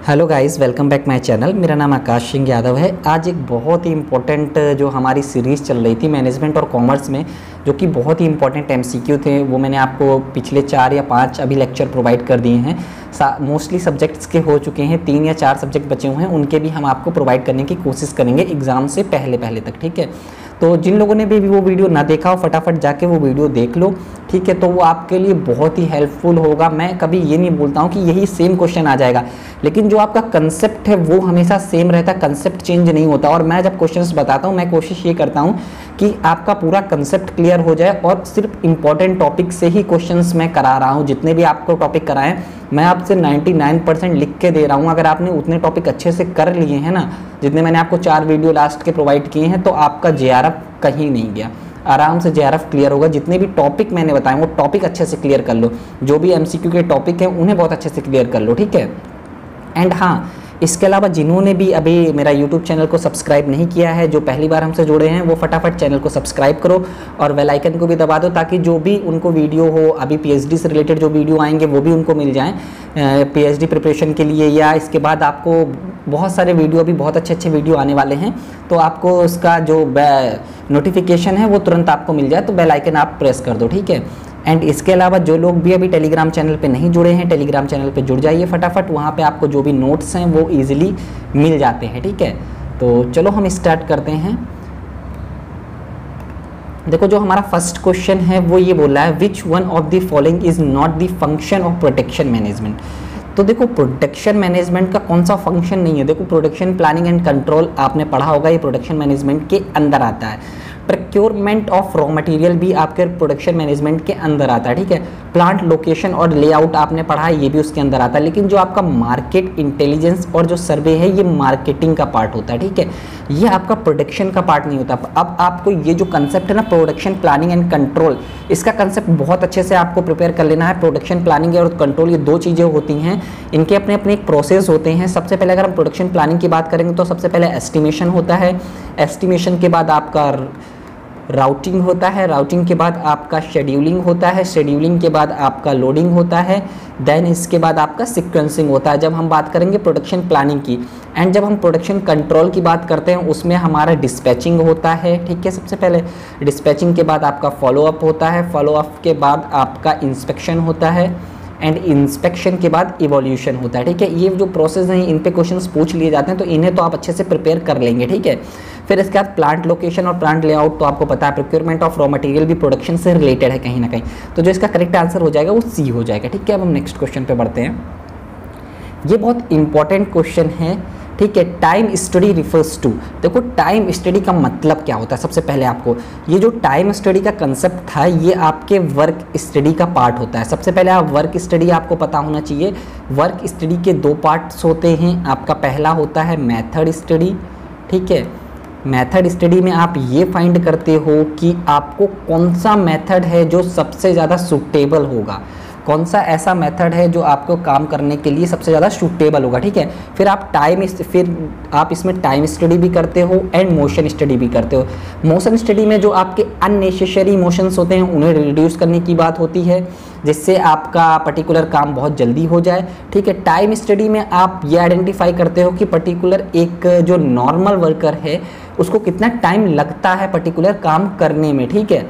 Hello guys, welcome back my channel. मेरा नाम आकाश सिंह यादव है। आज एक बहुत ही इम्पोर्टेंट जो हमारी सीरीज़ चल रही थी मैनेजमेंट और कॉमर्स में, जो कि बहुत ही इम्पोर्टेंट एमसीक्यू थे, वो मैंने आपको पिछले 4 या 5 अभी लेक्चर प्रोवाइड कर दिए हैं। मोस्टली सब्जेक्ट्स के हो चुके हैं, 3 या 4 सब्जेक्ट बचे हुए हैं, उनके भी हम आपको प्रोवाइड करने की कोशिश करेंगे एग्ज़ाम से पहले तक। ठीक है, तो जिन लोगों ने भी वो वीडियो ना देखा हो, फटाफट जाके वो वीडियो देख लो। ठीक है, तो वो आपके लिए बहुत ही हेल्पफुल होगा। मैं कभी ये नहीं बोलता हूँ कि यही सेम क्वेश्चन आ जाएगा, लेकिन जो आपका कंसेप्ट है वो हमेशा सेम रहता है, कंसेप्ट चेंज नहीं होता। और मैं जब क्वेश्चंस बताता हूँ, मैं कोशिश ये करता हूँ कि आपका पूरा कंसेप्ट क्लियर हो जाए, और सिर्फ इंपॉर्टेंट टॉपिक से ही क्वेश्चंस मैं करा रहा हूँ। जितने भी आपको टॉपिक कराएं, मैं आपसे 99% लिख के दे रहा हूँ। अगर आपने उतने टॉपिक अच्छे से कर लिए हैं ना, जितने मैंने आपको 4 वीडियो लास्ट के प्रोवाइड किए हैं, तो आपका जेआरएफ कहीं नहीं गया, आराम से जेआरएफ क्लियर होगा। जितने भी टॉपिक मैंने बताए वो टॉपिक अच्छे से क्लियर कर लो। जो भी एमसीक्यू के टॉपिक हैं उन्हें बहुत अच्छे से क्लियर कर लो। ठीक है, एंड हाँ, इसके अलावा जिन्होंने भी अभी मेरा यूट्यूब चैनल को सब्सक्राइब नहीं किया है, जो पहली बार हमसे जुड़े हैं, वो फटाफट चैनल को सब्सक्राइब करो और बेल आइकन को भी दबा दो, ताकि जो भी उनको वीडियो हो, अभी पीएचडी से रिलेटेड जो वीडियो आएंगे वो भी उनको मिल जाएं पीएचडी प्रिपरेशन के लिए, या इसके बाद आपको बहुत सारे वीडियो, अभी बहुत अच्छे वीडियो आने वाले हैं, तो आपको उसका जो नोटिफिकेशन है वो तुरंत आपको मिल जाए, तो बेल आइकन आप प्रेस कर दो। ठीक है, एंड इसके अलावा जो लोग भी अभी टेलीग्राम चैनल पे नहीं जुड़े हैं, टेलीग्राम चैनल पे जुड़ जाइए फटाफट। वहाँ पे आपको जो भी नोट्स हैं वो इजीली मिल जाते हैं। ठीक है, तो चलो हम स्टार्ट करते हैं। देखो, जो हमारा फर्स्ट क्वेश्चन है वो ये बोल रहा है, which one of the following is not the function of protection management. तो देखो, प्रोडक्शन मैनेजमेंट का कौन सा फंक्शन नहीं है। देखो, प्रोडक्शन प्लानिंग एंड कंट्रोल आपने पढ़ा होगा, ये प्रोडक्शन मैनेजमेंट के अंदर आता है। प्रोक्योरमेंट ऑफ रॉ मटेरियल भी आपके प्रोडक्शन मैनेजमेंट के अंदर आता है। ठीक है, प्लांट लोकेशन और लेआउट आपने पढ़ा है, ये भी उसके अंदर आता है। लेकिन जो आपका मार्केट इंटेलिजेंस और जो सर्वे है, ये मार्केटिंग का पार्ट होता है। ठीक है, ये आपका प्रोडक्शन का पार्ट नहीं होता। अब आपको ये जो कंसेप्ट है ना, प्रोडक्शन प्लानिंग एंड कंट्रोल, इसका कंसेप्ट बहुत अच्छे से आपको प्रिपेयर कर लेना है। प्रोडक्शन प्लानिंग और कंट्रोल, ये 2 चीज़ें होती हैं, इनके अपने अपने एक प्रोसेस होते हैं। सबसे पहले अगर हम प्रोडक्शन प्लानिंग की बात करेंगे तो सबसे पहले एस्टिमेशन होता है। एस्टिमेशन के बाद आपका राउटिंग होता है। राउटिंग के बाद आपका शेड्यूलिंग होता है। शेड्यूलिंग के बाद आपका लोडिंग होता है। देन इसके बाद आपका सीक्वेंसिंग होता है, जब हम बात करेंगे प्रोडक्शन प्लानिंग की। एंड जब हम प्रोडक्शन कंट्रोल की बात करते हैं, उसमें हमारा डिस्पैचिंग होता है। ठीक है, सबसे पहले डिस्पैचिंग के बाद आपका फॉलोअप होता है। फॉलोअप के बाद आपका इंस्पेक्शन होता है, एंड इंस्पेक्शन के बाद इवोल्यूशन होता है। ठीक है, ये जो प्रोसेस हैं, इन पे क्वेश्चंस पूछ लिए जाते हैं, तो इन्हें तो आप अच्छे से प्रिपेयर कर लेंगे। ठीक है, फिर इसके बाद प्लांट लोकेशन और प्लांट लेआउट, तो आपको पता है प्रोक्योरमेंट ऑफ रॉ मटेरियल भी प्रोडक्शन से रिलेटेड है कहीं ना कहीं, तो जो इसका करेक्ट आंसर हो जाएगा वो सी हो जाएगा। ठीक है, अब हम नेक्स्ट क्वेश्चन पे बढ़ते हैं। ये बहुत इंपॉर्टेंट क्वेश्चन है। ठीक है, टाइम स्टडी रिफर्स टू। देखो, टाइम स्टडी का मतलब क्या होता है। सबसे पहले आपको ये जो टाइम स्टडी का कंसेप्ट था, ये आपके वर्क स्टडी का पार्ट होता है। सबसे पहले आप वर्क स्टडी आपको पता होना चाहिए। वर्क स्टडी के 2 पार्ट्स होते हैं। आपका पहला होता है मेथड स्टडी। ठीक है, मेथड स्टडी में आप ये फाइंड करते हो कि आपको कौन सा मेथड है जो सबसे ज़्यादा सूटेबल होगा, कौन सा ऐसा मेथड है जो आपको काम करने के लिए सबसे ज़्यादा सूटेबल होगा। ठीक है, फिर आप इसमें टाइम स्टडी भी करते हो एंड मोशन स्टडी भी करते हो। मोशन स्टडी में जो आपके अननेसेसरी मोशंस होते हैं उन्हें रिड्यूस करने की बात होती है, जिससे आपका पर्टिकुलर काम बहुत जल्दी हो जाए। ठीक है, टाइम स्टडी में आप ये आइडेंटिफाई करते हो कि पर्टिकुलर एक जो नॉर्मल वर्कर है उसको कितना टाइम लगता है पर्टिकुलर काम करने में। ठीक है,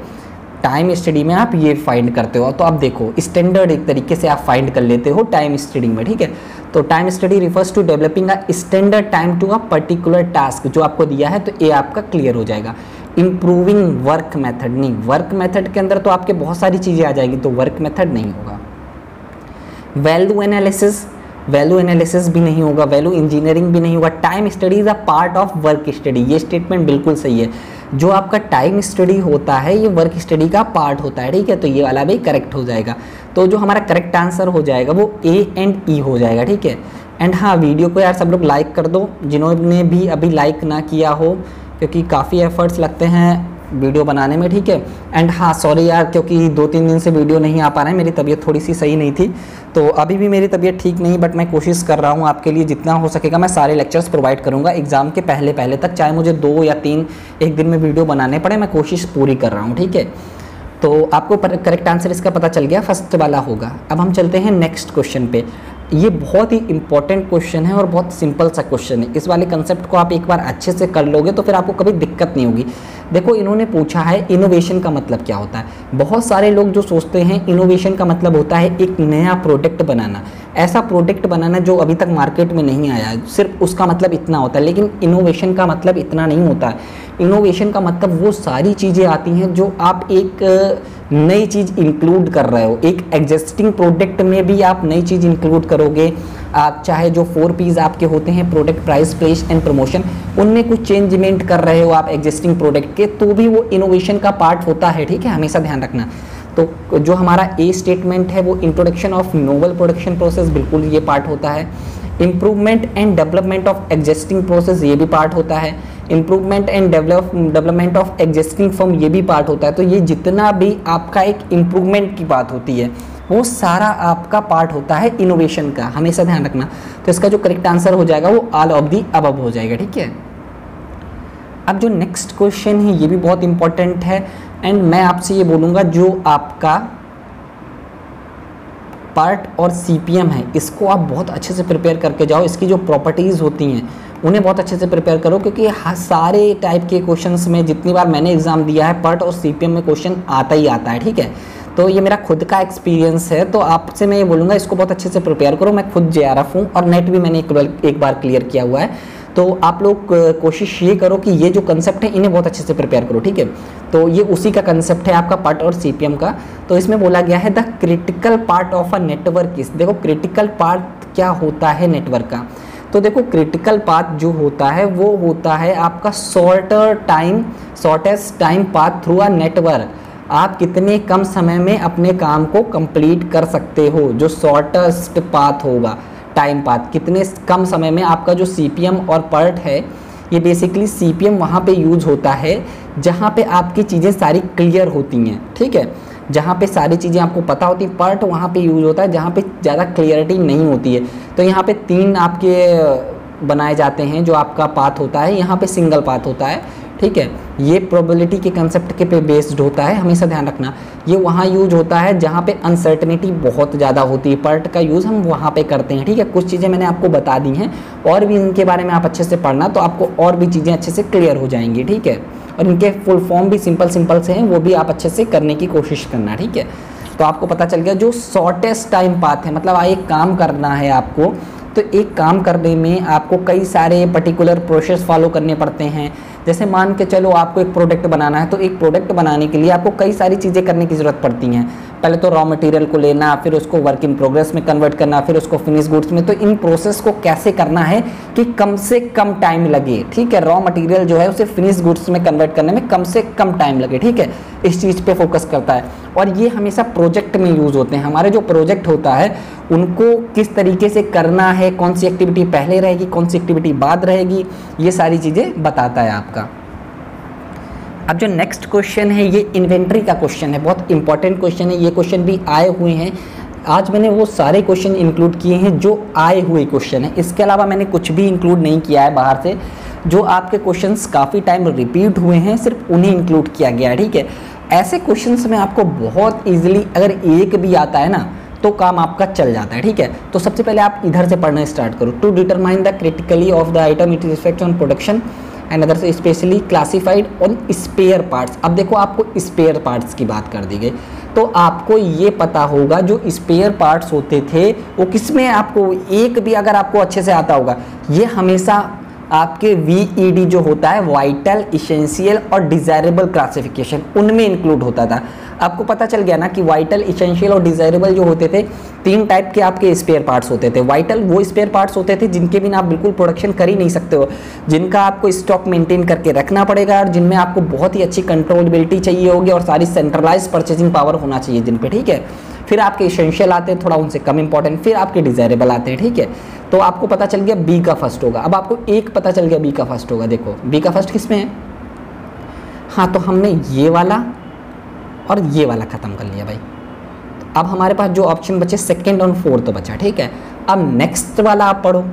टाइम स्टडी में आप ये फाइंड करते हो। तो आप देखो, स्टैंडर्ड एक तरीके से आप फाइंड कर लेते हो टाइम स्टडी में। ठीक है, तो time study refers to developing a standard time to a particular task, जो आपको दिया है, तो ये आपका क्लियर हो जाएगा। इंप्रूविंग वर्क मेथड, नहीं, वर्क मेथड के अंदर तो आपके बहुत सारी चीज़ें आ जाएगी, तो वर्क मेथड नहीं होगा। वैल्यू एनालिसिस, वैल्यू एनालिसिस भी नहीं होगा। वैल्यू इंजीनियरिंग भी नहीं होगा। Time study is a part of work study, ये स्टेटमेंट बिल्कुल सही है। जो आपका टाइम स्टडी होता है ये वर्क स्टडी का पार्ट होता है। ठीक है, तो ये वाला भी करेक्ट हो जाएगा। तो जो हमारा करेक्ट आंसर हो जाएगा वो ए एंड ई हो जाएगा। ठीक है, एंड हाँ, वीडियो को यार सब लोग लाइक कर दो, जिन्होंने भी अभी लाइक ना किया हो, क्योंकि काफ़ी एफर्ट्स लगते हैं वीडियो बनाने में। ठीक है, एंड हाँ, सॉरी यार, क्योंकि 2-3 दिन से वीडियो नहीं आ पा रहा है, मेरी तबीयत थोड़ी सी सही नहीं थी, तो अभी भी मेरी तबीयत ठीक नहीं, बट मैं कोशिश कर रहा हूँ आपके लिए जितना हो सकेगा मैं सारे लेक्चर्स प्रोवाइड करूँगा एग्ज़ाम के पहले तक, चाहे मुझे 2 या 3 एक दिन में वीडियो बनाने पड़े, मैं कोशिश पूरी कर रहा हूँ। ठीक है, तो आपको करेक्ट आंसर इसका पता चल गया, फर्स्ट वाला होगा। अब हम चलते हैं नेक्स्ट क्वेश्चन पे। ये बहुत ही इंपॉर्टेंट क्वेश्चन है और बहुत सिंपल सा क्वेश्चन है। इस वाले कंसेप्ट को आप एक बार अच्छे से कर लोगे तो फिर आपको कभी दिक्कत नहीं होगी। देखो इन्होंने पूछा है इनोवेशन का मतलब क्या होता है। बहुत सारे लोग जो सोचते हैं इनोवेशन का मतलब होता है एक नया प्रोडक्ट बनाना, ऐसा प्रोडक्ट बनाना जो अभी तक मार्केट में नहीं आया है, सिर्फ उसका मतलब इतना होता है। लेकिन इनोवेशन का मतलब इतना नहीं होता है। इनोवेशन का मतलब वो सारी चीज़ें आती हैं जो आप एक नई चीज़ इंक्लूड कर रहे हो। एक एग्जिस्टिंग प्रोडक्ट में भी आप नई चीज़ इंक्लूड करोगे। आप चाहे जो 4 P's आपके होते हैं, product, price, place and promotion, उनमें कुछ चेंजमेंट कर रहे हो आप एग्जिस्टिंग प्रोडक्ट के, तो भी वो इनोवेशन का पार्ट होता है। ठीक है, हमेशा ध्यान रखना। तो जो हमारा ए स्टेटमेंट है वो introduction of novel production process, बिल्कुल ये पार्ट होता है। Improvement and development of existing process, ये भी पार्ट होता है। Improvement and development of existing firm, ये भी पार्ट होता है। तो ये जितना भी आपका एक इम्प्रूवमेंट की बात होती है वो सारा आपका पार्ट होता है इनोवेशन का, हमेशा ध्यान रखना। तो इसका जो करेक्ट आंसर हो जाएगा वो ऑल ऑफ दी अबव हो जाएगा। ठीक है, अब जो नेक्स्ट क्वेश्चन है ये भी बहुत इंपॉर्टेंट है एंड मैं आपसे ये बोलूँगा जो आपका पार्ट और सीपीएम है इसको आप बहुत अच्छे से प्रिपेयर करके जाओ। इसकी जो प्रॉपर्टीज़ होती हैं उन्हें बहुत अच्छे से प्रिपेयर करो, क्योंकि सारे टाइप के क्वेश्चंस में जितनी बार मैंने एग्जाम दिया है पार्ट और सीपीएम में क्वेश्चन आता ही आता है। ठीक है, तो ये मेरा खुद का एक्सपीरियंस है, तो आपसे मैं ये बोलूँगा इसको बहुत अच्छे से प्रिपेयर करो। मैं खुद JRF हूँ और नेट भी मैंने एक बार क्लियर किया हुआ है। तो आप लोग कोशिश ये करो कि ये जो कंसेप्ट है इन्हें बहुत अच्छे से प्रिपेयर करो। ठीक है, तो ये उसी का कंसेप्ट है आपका पार्ट और सीपीएम का। तो इसमें बोला गया है the critical part of a network is, देखो क्रिटिकल पार्ट क्या होता है नेटवर्क का। तो देखो क्रिटिकल पाथ जो होता है वो होता है आपका shortest time path through a network. आप कितने कम समय में अपने काम को कंप्लीट कर सकते हो, जो शॉर्टेस्ट पाथ होगा, टाइम पाथ, कितने कम समय में। आपका जो सीपीएम और पार्ट है ये बेसिकली सीपीएम वहाँ पे यूज होता है जहाँ पे आपकी चीज़ें सारी क्लियर होती हैं। ठीक है, जहाँ पे सारी चीज़ें आपको पता होती हैं। पार्ट वहाँ पे यूज होता है जहाँ पे ज़्यादा क्लियरिटी नहीं होती है। तो यहाँ पे 3 आपके बनाए जाते हैं जो आपका पाथ होता है, यहाँ पे सिंगल पाथ होता है। ठीक है, ये प्रोबेबिलिटी के कंसेप्ट के पे बेस्ड होता है, हमेशा ध्यान रखना। ये वहाँ यूज होता है जहाँ पे अनसर्टनिटी बहुत ज़्यादा होती है, पार्ट का यूज़ हम वहाँ पे करते हैं। ठीक है, कुछ चीज़ें मैंने आपको बता दी हैं और भी इनके बारे में आप अच्छे से पढ़ना तो आपको और भी चीज़ें अच्छे से क्लियर हो जाएंगी। ठीक है, और इनके फुल फॉर्म भी सिंपल से हैं, वो भी आप अच्छे से करने की कोशिश करना। ठीक है, तो आपको पता चल गया जो शॉर्टेस्ट टाइम पाथ है, मतलब एक काम करना है आपको, तो एक काम करने में आपको कई सारे पर्टिकुलर प्रोसेस फॉलो करने पड़ते हैं। जैसे मान के चलो आपको एक प्रोडक्ट बनाना है, तो एक प्रोडक्ट बनाने के लिए आपको कई सारी चीज़ें करने की ज़रूरत पड़ती हैं। पहले तो रॉ मटेरियल को लेना, फिर उसको वर्क इन प्रोग्रेस में कन्वर्ट करना, फिर उसको फिनिश गुड्स में। तो इन प्रोसेस को कैसे करना है कि कम से कम टाइम लगे। ठीक है, रॉ मटेरियल जो है उसे फिनिश गुड्स में कन्वर्ट करने में कम से कम टाइम लगे। ठीक है, इस चीज़ पे फोकस करता है और ये हमेशा प्रोजेक्ट में यूज़ होते हैं। हमारे जो प्रोजेक्ट होता है उनको किस तरीके से करना है, कौन सी एक्टिविटी पहले रहेगी, कौन सी एक्टिविटी बाद रहेगी, ये सारी चीज़ें बताता है आपका। अब जो नेक्स्ट क्वेश्चन है ये इन्वेंट्री का क्वेश्चन है, बहुत इंपॉर्टेंट क्वेश्चन है। ये क्वेश्चन भी आए हुए हैं, आज मैंने वो सारे क्वेश्चन इंक्लूड किए हैं जो आए हुए क्वेश्चन हैं। इसके अलावा मैंने कुछ भी इंक्लूड नहीं किया है बाहर से। जो आपके क्वेश्चंस काफ़ी टाइम रिपीट हुए हैं सिर्फ उन्हें इंक्लूड किया गया है। ठीक है, ऐसे क्वेश्चंस में आपको बहुत ईजिली अगर एक भी आता है ना तो काम आपका चल जाता है। ठीक है, तो सबसे पहले आप इधर से पढ़ना स्टार्ट करो। To determine the critically of the item it effect on production and others specially classified on spare parts. अब देखो आपको स्पेयर पार्ट्स की बात कर दी गई, तो आपको ये पता होगा जो स्पेयर पार्ट्स होते थे वो किसमें, आपको एक भी अगर आपको अच्छे से आता होगा, ये हमेशा आपके VED जो होता है वाइटल, इसेंशियल और डिज़ायरेबल क्लासिफिकेशन, उनमें इंक्लूड होता था। आपको पता चल गया ना कि वाइटल, इसेंशियल और डिज़ायरेबल जो होते थे 3 टाइप के आपके स्पेयर पार्ट्स होते थे। वाइटल वो स्पेयर पार्ट्स होते थे जिनके बिना आप बिल्कुल प्रोडक्शन कर ही नहीं सकते हो, जिनका आपको स्टॉक मेंटेन करके रखना पड़ेगा और जिनमें आपको बहुत ही अच्छी कंट्रोलेबिलिटी चाहिए होगी और सारी सेंट्रलाइज परचेजिंग पावर होना चाहिए जिन पे। ठीक है, फिर आपके इसेंशियल आते हैं, थोड़ा उनसे कम इंपॉर्टेंट, फिर आपके डिज़ायरेबल आते हैं। ठीक है, तो आपको पता चल गया बी का फर्स्ट होगा। अब आपको एक पता चल गया बी का फर्स्ट होगा। देखो बी का फर्स्ट किस में है, हाँ तो हमने ये वाला और ये वाला ख़त्म कर लिया भाई। तो अब हमारे पास जो ऑप्शन बचे सेकंड और फोर्थ बचा। ठीक है, अब नेक्स्ट वाला आप पढ़ो।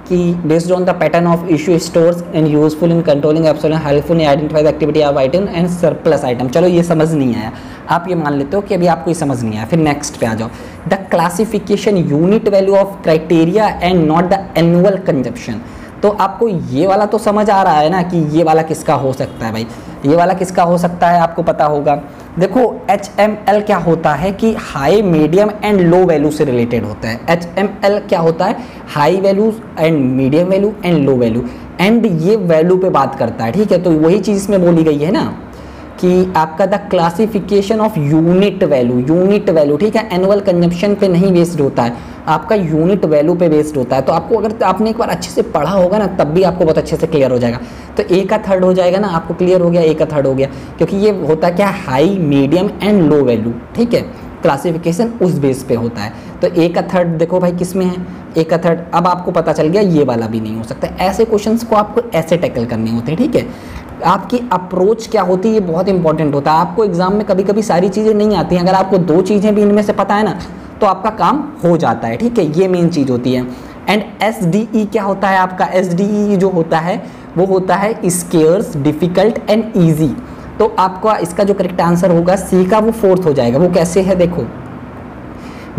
कि based on the pattern of issue stores and useful in controlling absolute helpful in identify the activity of item and surplus item. चलो ये समझ नहीं आया, आप ये मान लेते हो कि अभी आपको ये समझ नहीं आया, फिर नेक्स्ट पे आ जाओ। The classification unit value of criteria and not the annual consumption. तो आपको ये वाला तो समझ आ रहा है ना कि ये वाला किसका हो सकता है भाई, ये वाला किसका हो सकता है आपको पता होगा। देखो HML क्या होता है कि high medium and low value से रिलेटेड होता है। HML क्या होता है, high value and medium value and low value, and ये वैल्यू पे बात करता है, ठीक है। तो वही चीज़ इसमें बोली गई है ना कि आपका the classification of unit value, ठीक है, एनुअल कंजम्पशन पे नहीं बेस्ड होता है, आपका यूनिट वैल्यू पे बेस्ड होता है। तो आपको अगर आपने एक बार अच्छे से पढ़ा होगा ना तब भी आपको बहुत अच्छे से क्लियर हो जाएगा। तो ए का थर्ड हो जाएगा ना, आपको क्लियर हो गया, ए का थर्ड हो गया, क्योंकि ये होता क्या, high medium and low value, ठीक है, क्लासिफिकेशन उस बेस पे होता है। तो ए का थर्ड देखो भाई किस में है, ए का थर्ड। अब आपको पता चल गया ये वाला भी नहीं हो सकता। ऐसे क्वेश्चंस को आपको ऐसे टैकल करने होते हैं, ठीक है। आपकी अप्रोच क्या होती है ये बहुत इंपॉर्टेंट होता है। आपको एग्जाम में कभी कभी सारी चीज़ें नहीं आती हैं, अगर आपको दो चीज़ें भी इनमें से पता है ना तो आपका काम हो जाता है, ठीक है, ये मेन चीज़ होती है। एंड SDE क्या होता है आपका, SDE जो होता है वो होता है स्केयर्स, डिफिकल्ट एंड ईजी। तो आपका इसका जो करेक्ट आंसर होगा सी का, वो फोर्थ हो जाएगा। वो कैसे है देखो,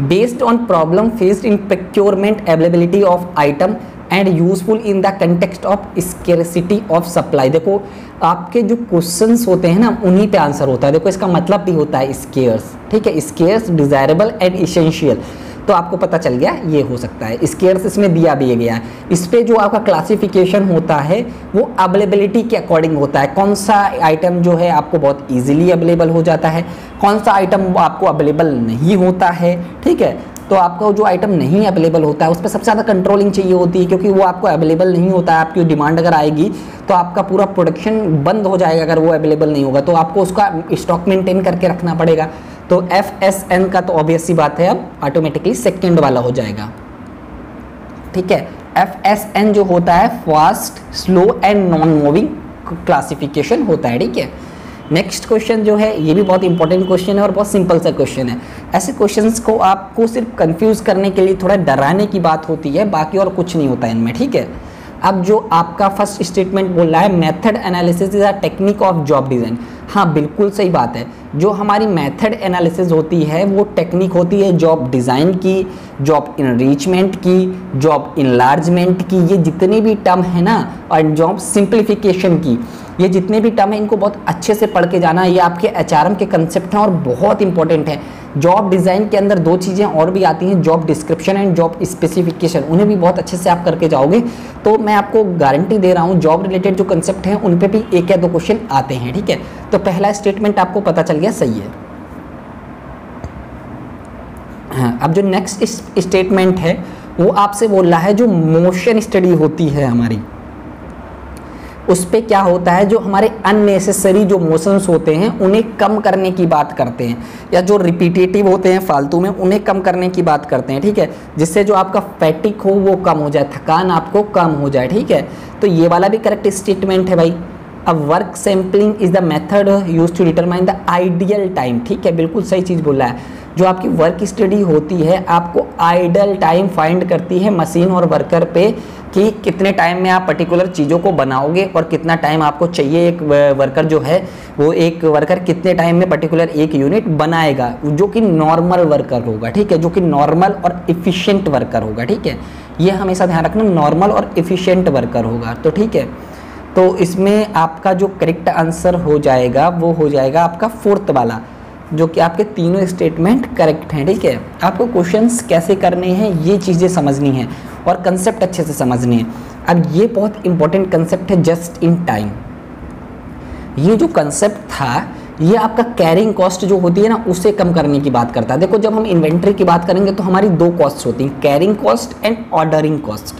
based on problem faced in procurement availability of item and useful in the context of scarcity of supply. देखो आपके जो क्वेश्चंस होते हैं ना उन्हीं पे आंसर होता है। देखो इसका मतलब भी होता है स्केयर्स, ठीक है, स्केयर्स, डिजायरेबल एंड इसेंशियल। तो आपको पता चल गया ये हो सकता है। स्केयर्स इसमें दिया भी गया है। इस पे जो आपका क्लासिफिकेशन होता है वो अवेलेबिलिटी के अकॉर्डिंग होता है, कौन सा आइटम जो है आपको बहुत इजीली अवेलेबल हो जाता है, कौन सा आइटम आपको अवेलेबल नहीं होता है, ठीक है। तो आपको जो आइटम नहीं अवेलेबल होता है उस पर सबसे ज़्यादा कंट्रोलिंग चाहिए होती है, क्योंकि वो आपको अवेलेबल नहीं होता है। आपकी डिमांड अगर आएगी तो आपका पूरा प्रोडक्शन बंद हो जाएगा अगर वो अवेलेबल नहीं होगा, तो आपको उसका स्टॉक मेंटेन करके रखना पड़ेगा। तो FSN का तो ऑब्वियस सी बात है अब ऑटोमेटिकली सेकेंड वाला हो जाएगा, ठीक है। FSN जो होता है fast, slow and non moving classification होता है, ठीक है। नेक्स्ट क्वेश्चन जो है ये भी बहुत इंपॉर्टेंट क्वेश्चन है और बहुत सिंपल सा क्वेश्चन है। ऐसे क्वेश्चंस को आपको सिर्फ कंफ्यूज करने के लिए, थोड़ा डराने की बात होती है, बाकी और कुछ नहीं होता है इनमें, ठीक है। अब जो आपका फर्स्ट स्टेटमेंट बोल रहा है method analysis is a technique of job design. हाँ बिल्कुल सही बात है, जो हमारी मेथड एनालिसिस होती है वो टेक्निक होती है जॉब डिज़ाइन की, जॉब इनरिचमेंट की, जॉब इनलार्जमेंट की, ये जितने भी टर्म है ना, और जॉब सिंप्लीफिकेशन की, ये जितने भी टर्म है इनको बहुत अच्छे से पढ़ के जाना। ये आपके HRM के कंसेप्ट हैं और बहुत इंपॉर्टेंट है। जॉब डिज़ाइन के अंदर दो चीज़ें और भी आती हैं, job description and job specification, उन्हें भी बहुत अच्छे से आप करके जाओगे तो मैं आपको गारंटी दे रहा हूँ जॉब रिलेटेड जो कंसेप्ट हैं उन पे भी एक या दो क्वेश्चन आते हैं, ठीक है। तो पहला स्टेटमेंट आपको पता चल गया, सही है। हाँ, अब जो नेक्स्ट स्टेटमेंट है वो आपसे बोल रहा है जो मोशन स्टडी होती है हमारी, उस पे क्या होता है, जो हमारे अननेसेसरी जो मोशंस होते हैं उन्हें कम करने की बात करते हैं, या जो रिपीटेटिव होते हैं फालतू में उन्हें कम करने की बात करते हैं, ठीक है, जिससे जो आपका फैटिक हो वो कम हो जाए, थकान आपको कम हो जाए, ठीक है। तो ये वाला भी करेक्ट स्टेटमेंट है भाई। अब work sampling is the method use to determine the ideal time, ठीक है, बिल्कुल सही चीज़ बोला है। जो आपकी वर्क स्टडी होती है आपको आइडियल टाइम फाइंड करती है मशीन और वर्कर पे, कि कितने टाइम में आप पर्टिकुलर चीज़ों को बनाओगे और कितना टाइम आपको चाहिए। एक वर्कर जो है वो एक वर्कर कितने टाइम में पर्टिकुलर एक यूनिट बनाएगा, जो कि नॉर्मल वर्कर होगा, ठीक है, जो कि नॉर्मल और इफ़िशिएंट वर्कर होगा, ठीक है। ये हमेशा ध्यान रखना, नॉर्मल और इफ़िशिएंट वर्कर होगा, तो ठीक है। तो इसमें आपका जो करेक्ट आंसर हो जाएगा वो हो जाएगा आपका फोर्थ वाला, जो कि आपके तीनों स्टेटमेंट करेक्ट हैं, ठीक है। आपको क्वेश्चंस कैसे करने हैं ये चीज़ें समझनी है और कंसेप्ट अच्छे से समझनी है। अब ये बहुत इंपॉर्टेंट कंसेप्ट है जस्ट इन टाइम। ये जो कंसेप्ट था ये आपका कैरिंग कॉस्ट जो होती है ना उसे कम करने की बात करता है। देखो जब हम इन्वेंट्री की बात करेंगे तो हमारी दो कॉस्ट होती हैं, carrying cost and ordering cost.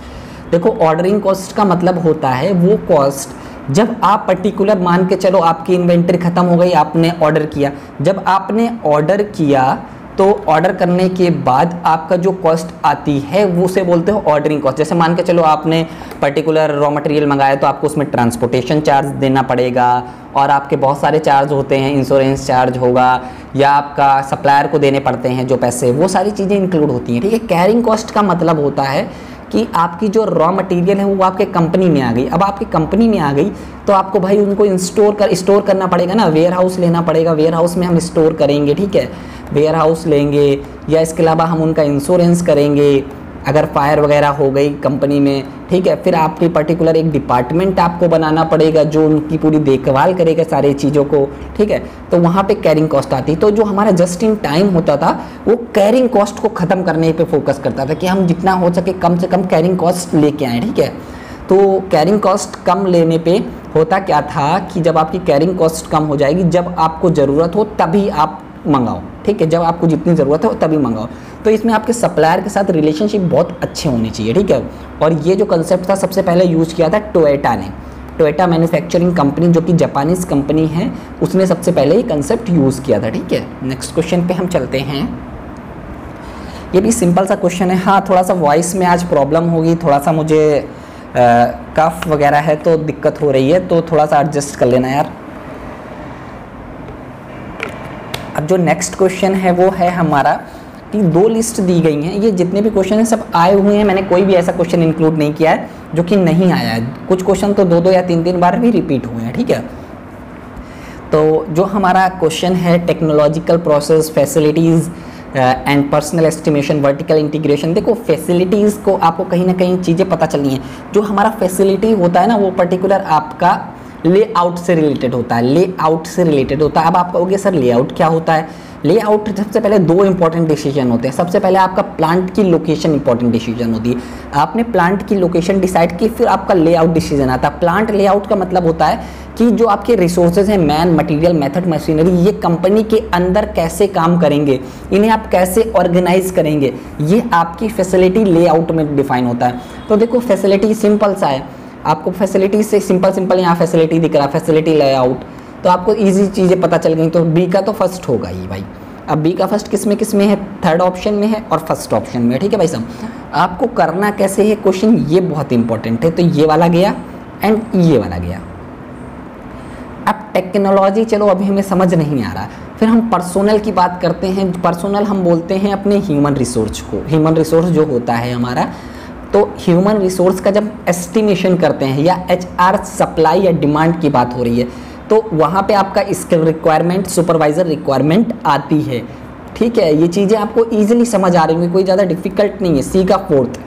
देखो ऑर्डरिंग कॉस्ट का मतलब होता है वो कॉस्ट जब आप पर्टिकुलर, मान के चलो आपकी इन्वेंट्री खत्म हो गई, आपने ऑर्डर किया, जब आपने ऑर्डर किया तो ऑर्डर करने के बाद आपका जो कॉस्ट आती है वो उसे बोलते हो ऑर्डरिंग कॉस्ट। जैसे मान के चलो आपने पर्टिकुलर रॉ मटेरियल मंगाया तो आपको उसमें ट्रांसपोर्टेशन चार्ज देना पड़ेगा और आपके बहुत सारे चार्ज होते हैं, इंश्योरेंस चार्ज होगा या आपका सप्लायर को देने पड़ते हैं जो पैसे, वो सारी चीज़ें इंक्लूड होती हैं, ठीक है। कैरिंग कॉस्ट का मतलब होता है कि आपकी जो रॉ मटेरियल है वो आपके कंपनी में आ गई। अब आपकी कंपनी में आ गई तो आपको भाई उनको स्टोर करना पड़ेगा ना, वेयर हाउस लेना पड़ेगा, वेयर हाउस में हम स्टोर करेंगे, ठीक है, वेयर हाउस लेंगे, या इसके अलावा हम उनका इंश्योरेंस करेंगे अगर फायर वगैरह हो गई कंपनी में, ठीक है। फिर आपकी पर्टिकुलर एक डिपार्टमेंट आपको बनाना पड़ेगा जो उनकी पूरी देखभाल करेगा सारी चीज़ों को, ठीक है। तो वहाँ पे कैरिंग कॉस्ट आती है। तो जो हमारा जस्ट इन टाइम होता था वो कैरिंग कॉस्ट को ख़त्म करने पे फोकस करता था कि हम जितना हो सके कम से कम कैरिंग कॉस्ट लेके आएँ, ठीक है। तो कैरिंग कॉस्ट कम लेने पे होता क्या था कि जब आपकी कैरिंग कॉस्ट कम हो जाएगी, जब आपको ज़रूरत हो तभी आप मंगाओ, ठीक है, जब आपको जितनी ज़रूरत है तभी मंगाओ। तो इसमें आपके सप्लायर के साथ रिलेशनशिप बहुत अच्छे होने चाहिए, ठीक है। और ये जो कंसेप्ट था सबसे पहले यूज़ किया था टोयोटा ने, टोयोटा मैन्युफैक्चरिंग कंपनी जो कि जापानीज़ कंपनी है, उसने सबसे पहले ये कंसेप्ट यूज़ किया था, ठीक है। नेक्स्ट क्वेश्चन पे हम चलते हैं। ये भी सिंपल सा क्वेश्चन है। हाँ, थोड़ा सा वॉइस में आज प्रॉब्लम होगी, थोड़ा सा मुझे कफ वगैरह है तो दिक्कत हो रही है, तो थोड़ा सा एडजस्ट कर लेना यार। अब जो नेक्स्ट क्वेश्चन है वो है हमारा कि 2 लिस्ट दी गई हैं, ये जितने भी क्वेश्चन हैं सब आए हुए हैं, मैंने कोई भी ऐसा क्वेश्चन इंक्लूड नहीं किया है जो कि नहीं आया है। कुछ क्वेश्चन तो 2-2 या 3-3 बार भी रिपीट हुए हैं, ठीक है। तो जो हमारा क्वेश्चन है technological process, facilities and personal estimation, vertical integration. देखो फैसिलिटीज़ को आपको कहीं ना कहीं चीज़ें पता चलनी है। जो हमारा फैसिलिटी होता है ना वो पर्टिकुलर आपका लेआउट से रिलेटेड होता है, लेआउट से रिलेटेड होता है। अब आप कहोगे सर लेआउट क्या होता है? लेआउट सबसे पहले 2 इंपॉर्टेंट डिसीजन होते हैं। सबसे पहले आपका प्लांट की लोकेशन इंपॉर्टेंट डिसीजन होती है। आपने प्लांट की लोकेशन डिसाइड की, फिर आपका लेआउट डिसीजन आता है। प्लांट लेआउट का मतलब होता है कि जो आपके रिसोर्सेज हैं, मैन, मटेरियल, मेथड, मशीनरी, ये कंपनी के अंदर कैसे काम करेंगे, इन्हें आप कैसे ऑर्गेनाइज करेंगे, ये आपकी फैसिलिटी लेआउट में डिफाइन होता है। तो देखो फैसिलिटी सिंपल सा है, आपको फैसिलिटी से सिंपल यहाँ फैसिलिटी दिख रहा है, फैसिलिटी लेआउट, तो आपको इजी चीज़ें पता चल गई। तो बी का तो फर्स्ट होगा ही भाई। अब बी का फर्स्ट किस में है? थर्ड ऑप्शन में है और फर्स्ट ऑप्शन में है, ठीक है भाई साहब। आपको करना कैसे है क्वेश्चन, ये बहुत इंपॉर्टेंट है। तो ये वाला गया एंड ये वाला गया। अब टेक्नोलॉजी चलो अभी हमें समझ नहीं आ रहा, फिर हम पर्सोनल की बात करते हैं। पर्सोनल हम बोलते हैं अपने ह्यूमन रिसोर्स को। ह्यूमन रिसोर्स जो होता है हमारा, तो ह्यूमन रिसोर्स का जब एस्टिमेशन करते हैं या HR सप्लाई या डिमांड की बात हो रही है, तो वहाँ पे आपका स्किल रिक्वायरमेंट, सुपरवाइज़र रिक्वायरमेंट आती है, ठीक है। ये चीज़ें आपको ईजिली समझ आ रही होंगी, कोई ज़्यादा डिफिकल्ट नहीं है। सी का फोर्थ,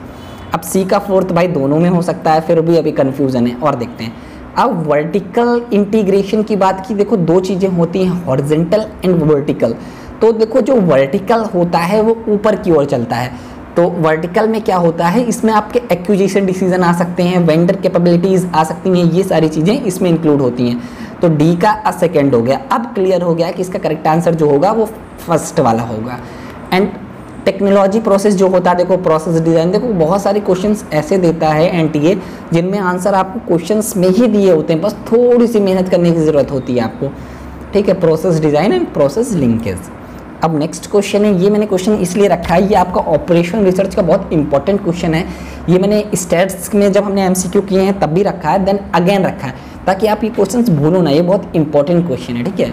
अब सी का फोर्थ भाई दोनों में हो सकता है, फिर भी अभी कन्फ्यूज़न है। और देखते हैं अब वर्टिकल इंटीग्रेशन की बात की। देखो 2 चीज़ें होती हैं, हॉरिजॉन्टल एंड वर्टिकल। तो देखो जो वर्टिकल होता है वो ऊपर की ओर चलता है। तो वर्टिकल में क्या होता है, इसमें आपके एक्विजिशन डिसीजन आ सकते हैं, वेंडर कैपेबिलिटीज़ आ सकती हैं, ये सारी चीज़ें इसमें इंक्लूड होती हैं। तो डी का सेकेंड हो गया। अब क्लियर हो गया कि इसका करेक्ट आंसर जो होगा वो फर्स्ट वाला होगा। एंड टेक्नोलॉजी प्रोसेस जो होता है, देखो प्रोसेस डिज़ाइन, देखो बहुत सारे क्वेश्चंस ऐसे देता है NTA जिनमें आंसर आपको क्वेश्चंस में ही दिए होते हैं, बस थोड़ी सी मेहनत करने की ज़रूरत होती है आपको, ठीक है। Process design and process linkage. अब नेक्स्ट क्वेश्चन है, ये मैंने क्वेश्चन इसलिए रखा है, ये आपका ऑपरेशन रिसर्च का बहुत इंपॉर्टेंट क्वेश्चन है। ये मैंने स्टैट्स में जब हमने MCQ किए हैं तब भी रखा है, देन अगेन रखा है, ताकि आप ये क्वेश्चंस भूलो ना। ये बहुत इंपॉर्टेंट क्वेश्चन है, ठीक है।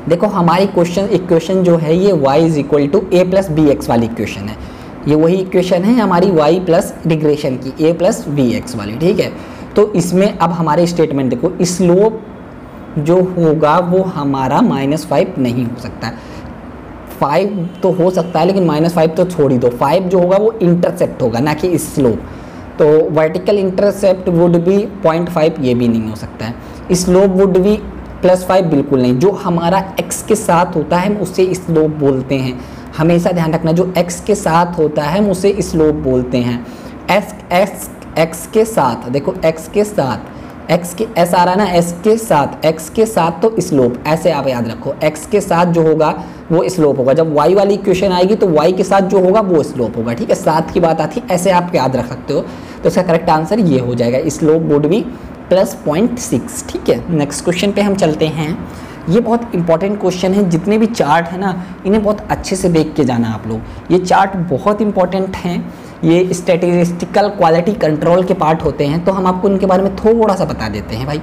देखो हमारी इक्वेशन जो है ये y = a + bx वाली इक्वेशन है। ये वही इक्वेशन है हमारी y प्लस रिग्रेशन की, a + bx वाली, ठीक है। तो इसमें अब हमारे स्टेटमेंट देखो, स्लोप जो होगा वो हमारा -5 नहीं हो सकता है। 5 तो हो सकता है लेकिन -5 तो छोड़ ही दो। 5 जो होगा वो इंटरसेप्ट होगा, ना कि स्लोप। तो वर्टिकल इंटरसेप्ट वुड बी 0.5, ये भी नहीं हो सकता है। स्लोप वुड बी +5, बिल्कुल नहीं। जो हमारा x के साथ होता है हम उसे स्लोप बोलते हैं। हमेशा ध्यान रखना, जो x के साथ होता है हम उसे स्लोप बोलते हैं। x के साथ, देखो x के साथ, x के s आ रहा है ना, s के साथ, x के साथ तो स्लोप, ऐसे आप याद रखो। x के साथ जो होगा वो स्लोप होगा। जब y वाली इक्वेशन आएगी तो y के साथ जो होगा वो स्लोप होगा, ठीक है। साथ की बात आती है, ऐसे आप याद रख सकते हो। तो इसका करेक्ट आंसर ये हो जाएगा, स्लोप वुड बी +0.6, ठीक है। नेक्स्ट क्वेश्चन पे हम चलते हैं। ये बहुत इंपॉर्टेंट क्वेश्चन है। जितने भी चार्ट है ना, इन्हें बहुत अच्छे से देख के जाना आप लोग। ये चार्ट बहुत इंपॉर्टेंट हैं, ये स्टैटिस्टिकल क्वालिटी कंट्रोल के पार्ट होते हैं। तो हम आपको इनके बारे में थोड़ा सा बता देते हैं भाई।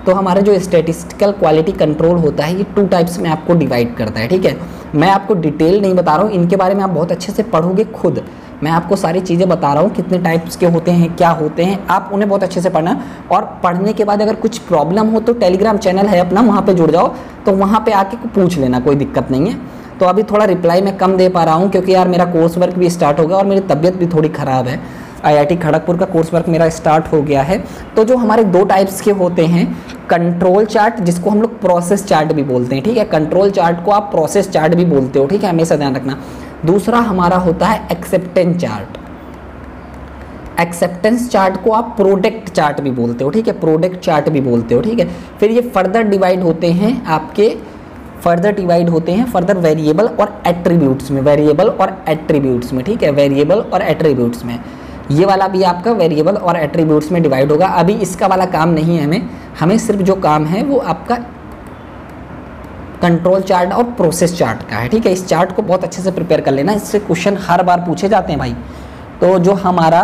तो हमारा जो स्टैटिस्टिकल क्वालिटी कंट्रोल होता है ये 2 टाइप्स में आपको डिवाइड करता है, ठीक है। मैं आपको डिटेल नहीं बता रहा हूँ, इनके बारे में आप बहुत अच्छे से पढ़ोगे खुद, मैं आपको सारी चीज़ें बता रहा हूँ कितने टाइप्स के होते हैं, क्या होते हैं, आप उन्हें बहुत अच्छे से पढ़ना। और पढ़ने के बाद अगर कुछ प्रॉब्लम हो तो टेलीग्राम चैनल है अपना, वहाँ पे जुड़ जाओ, तो वहाँ पे आके पूछ लेना, कोई दिक्कत नहीं है। तो अभी थोड़ा रिप्लाई मैं कम दे पा रहा हूँ क्योंकि यार मेरा कोर्स वर्क भी स्टार्ट होगा और मेरी तबीयत भी थोड़ी ख़राब है। IIT खड़गपुर का कोर्स वर्क मेरा स्टार्ट हो गया है। तो जो हमारे 2 टाइप्स के होते हैं, कंट्रोल चार्ट जिसको हम लोग प्रोसेस चार्ट भी बोलते हैं, ठीक है, कंट्रोल चार्ट को आप प्रोसेस चार्ट भी बोलते हो, ठीक है, हमेशा ध्यान रखना। दूसरा हमारा होता है एक्सेप्टेंस चार्ट। एक्सेप्टेंस चार्ट को आप प्रोडक्ट चार्ट भी बोलते हो, ठीक है, प्रोडक्ट चार्ट भी बोलते हो, ठीक है। फिर ये फर्दर डिवाइड होते हैं आपके, फर्दर वेरिएबल और एट्रीब्यूट्स में, वेरिएबल और एट्रीब्यूट्स में, ठीक है, वेरिएबल और एट्रीब्यूट्स में। ये वाला भी आपका वेरिएबल और एट्रीब्यूट्स में डिवाइड होगा। अभी इसका वाला काम नहीं है हमें सिर्फ जो काम है वो आपका कंट्रोल चार्ट और प्रोसेस चार्ट का है, ठीक है। इस चार्ट को बहुत अच्छे से प्रिपेयर कर लेना, इससे क्वेश्चन हर बार पूछे जाते हैं भाई। तो जो हमारा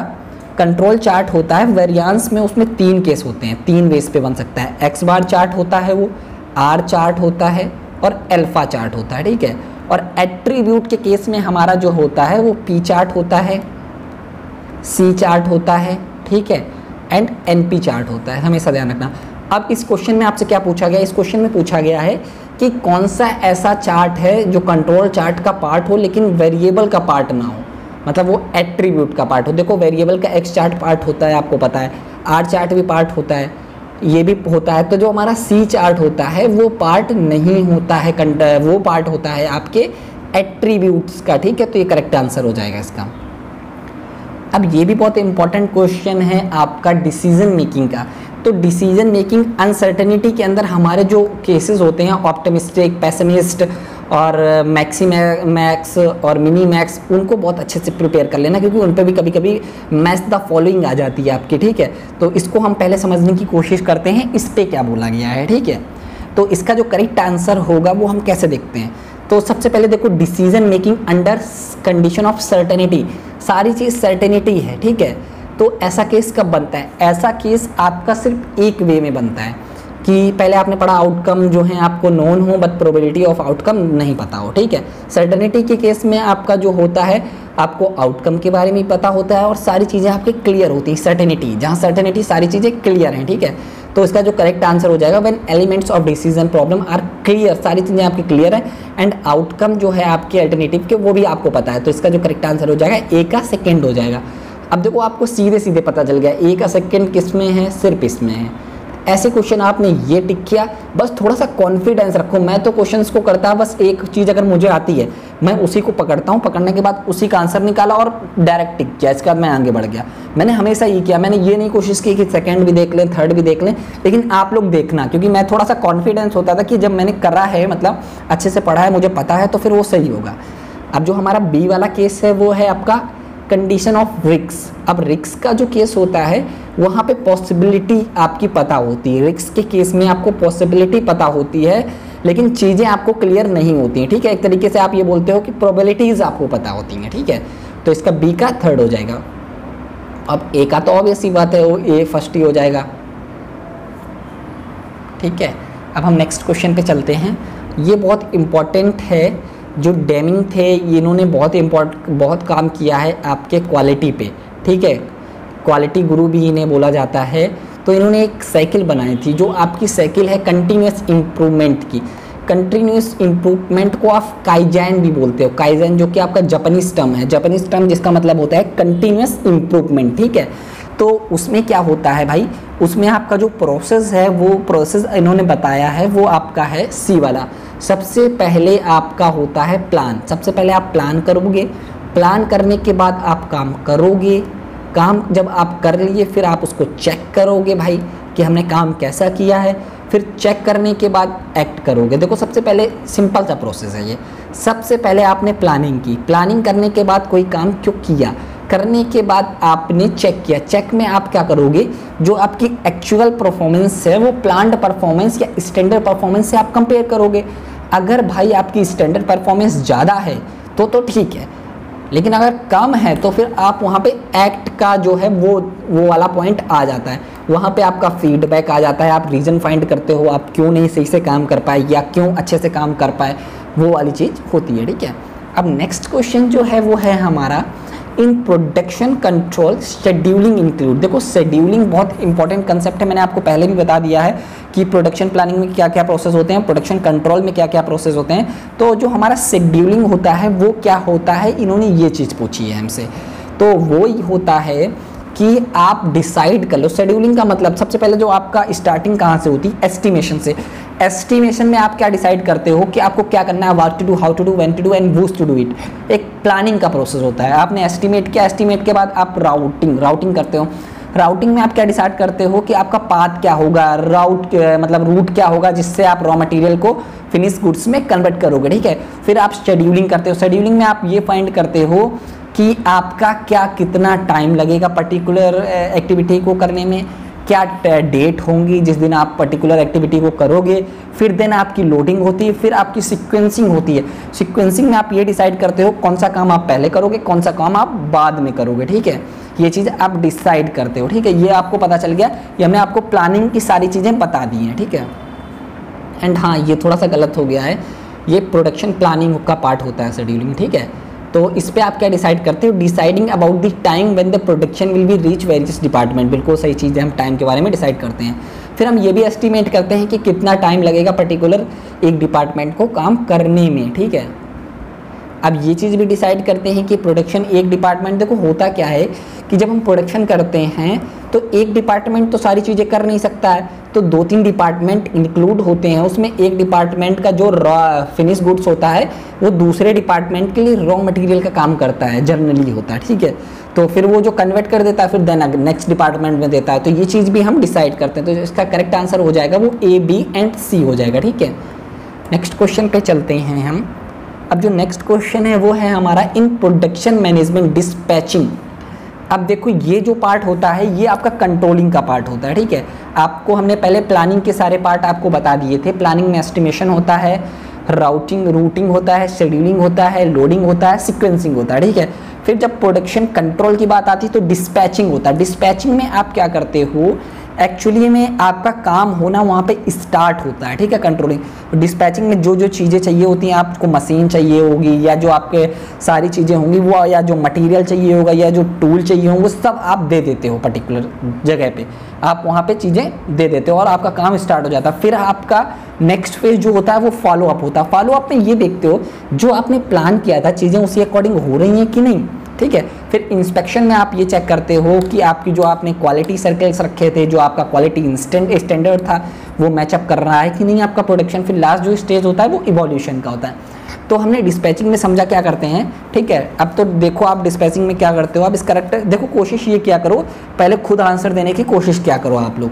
कंट्रोल चार्ट होता है वेरिएंस में, उसमें 3 केस होते हैं, 3 वेज पे बन सकता है। एक्स बार चार्ट होता है, वो आर चार्ट होता है और अल्फा चार्ट होता है, ठीक है। और एट्रीब्यूट के केस में हमारा जो होता है वो पी चार्ट होता है, सी चार्ट होता है, ठीक है, एंड एनपी चार्ट होता है, हमेशा ध्यान रखना। अब इस क्वेश्चन में आपसे क्या पूछा गया, इस क्वेश्चन में पूछा गया है कि कौन सा ऐसा चार्ट है जो कंट्रोल चार्ट का पार्ट हो लेकिन वेरिएबल का पार्ट ना हो, मतलब वो एट्रीब्यूट का पार्ट हो। देखो वेरिएबल का एक्स चार्ट पार्ट होता है, आपको पता है, आर चार्ट भी पार्ट होता है, ये भी होता है। तो जो हमारा सी चार्ट होता है वो पार्ट नहीं होता है, वो पार्ट होता है आपके एट्रीब्यूट्स का, ठीक है। तो ये करेक्ट आंसर हो जाएगा इसका। अब ये भी बहुत इंपॉर्टेंट क्वेश्चन है आपका डिसीजन मेकिंग का। तो डिसीजन मेकिंग अनसर्टेनिटी के अंदर हमारे जो केसेस होते हैं, ऑप्टिमिस्टिक, पेसिमिस्ट और मैक्स और मिनी मैक्स, उनको बहुत अच्छे से प्रिपेयर कर लेना क्योंकि उन पर भी कभी कभी मैच द फॉलोइंग आ जाती है आपकी, ठीक है। तो इसको हम पहले समझने की कोशिश करते हैं, इस पर क्या बोला गया है, ठीक है। तो इसका जो करेक्ट आंसर होगा वो हम कैसे देखते हैं। तो सबसे पहले देखो, decision making under condition of certainty, सारी चीज़ सर्टेनिटी है, ठीक है। तो ऐसा केस कब बनता है, ऐसा केस आपका सिर्फ एक वे में बनता है कि पहले आपने पढ़ा आउटकम जो है आपको नोन हो बट प्रोबेबिलिटी ऑफ आउटकम नहीं पता हो, ठीक है। सर्टेनिटी के केस में आपका जो होता है आपको आउटकम के बारे में पता होता है और सारी चीज़ें आपकी क्लियर होती हैं। सर्टेनिटी, जहाँ सर्टेनिटी सारी चीज़ें क्लियर हैं, ठीक है। तो इसका जो करेक्ट आंसर हो जाएगा when elements of decision problem are clear, सारी चीज़ें आपकी क्लियर है एंड आउटकम जो है आपके अल्टरनेटिव के वो भी आपको पता है। तो इसका जो करेक्ट आंसर हो जाएगा ए का सेकेंड हो जाएगा। अब देखो आपको सीधे सीधे पता चल गया ए का सेकेंड किस में है, सिर्फ इसमें है। ऐसे क्वेश्चन आपने ये टिक किया, बस थोड़ा सा कॉन्फिडेंस रखो। मैं तो क्वेश्चंस को करता बस एक चीज़ अगर मुझे आती है मैं उसी को पकड़ता हूँ, पकड़ने के बाद उसी का आंसर निकाला और डायरेक्ट टिक किया, इसके बाद मैं आगे बढ़ गया। मैंने हमेशा ये किया, मैंने ये नहीं कोशिश की कि सेकंड भी देख लें, थर्ड भी देख लें, लेकिन आप लोग देखना, क्योंकि मैं थोड़ा सा कॉन्फिडेंस होता था कि जब मैंने करा है, मतलब अच्छे से पढ़ा है, मुझे पता है, तो फिर वो सही होगा। अब जो हमारा बी वाला केस है वो है आपका कंडीशन ऑफ रिक्स। अब रिक्स का जो केस होता है वहाँ पे पॉसिबिलिटी आपकी पता होती है, रिक्स के केस में आपको पॉसिबिलिटी पता होती है लेकिन चीज़ें आपको क्लियर नहीं होती हैं, ठीक है। एक तरीके से आप ये बोलते हो कि प्रोबेबिलिटीज़ आपको पता होती हैं, ठीक है। तो इसका बी का थर्ड हो जाएगा। अब ए का तो ऑब्वियस सी बात है, वो ए फर्स्ट ही हो जाएगा, ठीक है। अब हम नेक्स्ट क्वेश्चन पे चलते हैं। ये बहुत इम्पॉर्टेंट है, जो डेमिंग थे इन्होंने बहुत काम किया है आपके क्वालिटी पे, ठीक है। क्वालिटी गुरु भी इन्हें बोला जाता है। तो इन्होंने एक साइकिल बनाई थी, जो आपकी साइकिल है कंटिन्यूस इम्प्रूवमेंट की। कंटिन्यूस इम्प्रूवमेंट को आप काइजैन भी बोलते हो, काइजैन जो कि आपका जापानीज टर्म है, जापानीज टर्म जिसका मतलब होता है कंटिन्यूस इम्प्रूवमेंट, ठीक है। तो उसमें क्या होता है भाई, उसमें आपका जो प्रोसेस है वो प्रोसेस इन्होंने बताया है वो आपका है सी वाला। सबसे पहले आपका होता है प्लान, सबसे पहले आप प्लान करोगे, प्लान करने के बाद आप काम करोगे, काम जब आप कर लिए फिर आप उसको चेक करोगे भाई कि हमने काम कैसा किया है, फिर चेक करने के बाद एक्ट करोगे। देखो सबसे पहले सिंपल सा प्रोसेस है ये। सबसे पहले आपने प्लानिंग की, प्लानिंग करने के बाद कोई काम क्यों किया, करने के बाद आपने चेक किया, चेक में आप क्या करोगे, जो आपकी एक्चुअल परफॉर्मेंस है वो प्लान्ड परफॉर्मेंस या स्टैंडर्ड परफॉर्मेंस से आप कंपेयर करोगे। अगर भाई आपकी स्टैंडर्ड परफॉर्मेंस ज़्यादा है तो ठीक है, लेकिन अगर कम है तो फिर आप वहाँ पे एक्ट का जो है वो वाला पॉइंट आ जाता है, वहाँ पे आपका फीडबैक आ जाता है, आप रीज़न फाइंड करते हो आप क्यों नहीं सही से काम कर पाए या क्यों अच्छे से काम कर पाए, वो वाली चीज़ होती है, ठीक है। अब नेक्स्ट क्वेश्चन जो है वो है हमारा in production control scheduling include. देखो शेड्यूलिंग बहुत इंपॉर्टेंट कंसेप्ट है, मैंने आपको पहले भी बता दिया है कि प्रोडक्शन प्लानिंग में क्या क्या प्रोसेस होते हैं, प्रोडक्शन कंट्रोल में क्या क्या प्रोसेस होते हैं। तो जो हमारा शेड्यूलिंग होता है वो क्या होता है, इन्होंने ये चीज़ पूछी है हमसे, तो वो ही होता है कि आप डिसाइड कर लो। शेड्यूलिंग का मतलब सबसे पहले जो आपका स्टार्टिंग कहाँ से होती है, एस्टिमेशन से। एस्टिमेशन में आप क्या डिसाइड करते हो कि आपको क्या करना है, what to do, how to do, when to do and whose to do it. एक प्लानिंग का प्रोसेस होता है। आपने एस्टिमेट किया, एस्टिमेट के बाद आप राउटिंग करते हो। राउटिंग में आप क्या डिसाइड करते हो कि आपका पाथ क्या होगा, रूट क्या होगा जिससे आप रॉ मटेरियल को फिनिश गुड्स में कन्वर्ट करोगे, ठीक है। फिर आप शेड्यूलिंग करते हो। शेड्यूलिंग में आप ये फाइंड करते हो कि आपका क्या कितना टाइम लगेगा पर्टिकुलर एक्टिविटी को करने में, क्या डेट होंगी जिस दिन आप पर्टिकुलर एक्टिविटी को करोगे। फिर देन आपकी लोडिंग होती है, फिर आपकी सीक्वेंसिंग होती है। सीक्वेंसिंग में आप ये डिसाइड करते हो कौन सा काम आप पहले करोगे, कौन सा काम आप बाद में करोगे, ठीक है। ये चीज़ आप डिसाइड करते हो, ठीक है। ये आपको पता चल गया, ये हमने आपको प्लानिंग की सारी चीज़ें बता दी हैं, ठीक है। एंड हाँ, ये थोड़ा सा गलत हो गया है, ये प्रोडक्शन प्लानिंग का पार्ट होता है शेड्यूलिंग, ठीक है। तो इस पे आप क्या डिसाइड करते हो, deciding about the time when the production will be reach various department. बिल्कुल सही चीज़ है, हम टाइम के बारे में डिसाइड करते हैं। फिर हम ये भी एस्टिमेट करते हैं कि कितना टाइम लगेगा पर्टिकुलर एक डिपार्टमेंट को काम करने में, ठीक है। अब ये चीज़ भी डिसाइड करते हैं कि प्रोडक्शन एक डिपार्टमेंट, देखो होता क्या है कि जब हम प्रोडक्शन करते हैं तो एक डिपार्टमेंट तो सारी चीज़ें कर नहीं सकता है, तो 2-3 डिपार्टमेंट इंक्लूड होते हैं उसमें। एक डिपार्टमेंट का जो रॉ फिनिश गुड्स होता है वो दूसरे डिपार्टमेंट के लिए रॉ मटेरियल का काम करता है, जनरली होता है, ठीक है। तो फिर वो जो कन्वर्ट कर देता है फिर देन नेक्स्ट डिपार्टमेंट में देता है। तो ये चीज़ भी हम डिसाइड करते हैं। तो इसका करेक्ट आंसर हो जाएगा वो A, B एंड C हो जाएगा, ठीक है। नेक्स्ट क्वेश्चन पे चलते हैं हम। अब जो नेक्स्ट क्वेश्चन है वो है हमारा इन प्रोडक्शन मैनेजमेंट डिस्पैचिंग। अब देखो ये जो पार्ट होता है ये आपका कंट्रोलिंग का पार्ट होता है, ठीक है। आपको हमने पहले प्लानिंग के सारे पार्ट आपको बता दिए थे। प्लानिंग में एस्टिमेशन होता है, रूटिंग होता है, शेड्यूलिंग होता है, लोडिंग होता है, सीक्वेंसिंग होता है, ठीक है। फिर जब प्रोडक्शन कंट्रोल की बात आती है तो डिस्पैचिंग होता है। डिस्पैचिंग में आप क्या करते हो, एक्चुअली में आपका काम होना वहाँ पे स्टार्ट होता है, ठीक है। कंट्रोलिंग डिस्पैचिंग में जो जो चीज़ें चाहिए होती हैं, आपको मशीन चाहिए होगी या जो आपके सारी चीज़ें होंगी वो, या जो मटेरियल चाहिए होगा या जो टूल चाहिए होंगे वो सब आप दे देते हो पर्टिकुलर जगह पे। आप वहाँ पे चीज़ें दे देते हो और आपका काम स्टार्ट हो जाता है। फिर आपका नेक्स्ट फेज जो होता है वो फॉलो अप होता है। फॉलो अप में ये देखते हो जो आपने प्लान किया था चीज़ें उसी अकॉर्डिंग हो रही हैं कि नहीं, ठीक है। फिर इंस्पेक्शन में आप ये चेक करते हो कि आपकी जो आपने क्वालिटी सर्कल्स रखे थे, जो आपका क्वालिटी स्टैंडर्ड था वो मैचअप कर रहा है कि नहीं आपका प्रोडक्शन। फिर लास्ट जो स्टेज होता है वो इवोल्यूशन का होता है। तो हमने डिस्पैचिंग में समझा क्या करते हैं, ठीक है। अब तो देखो आप डिस्पैचिंग में क्या करते हो, आप इस करेक्ट देखो, कोशिश ये क्या करो, पहले खुद आंसर देने की कोशिश क्या करो आप लोग।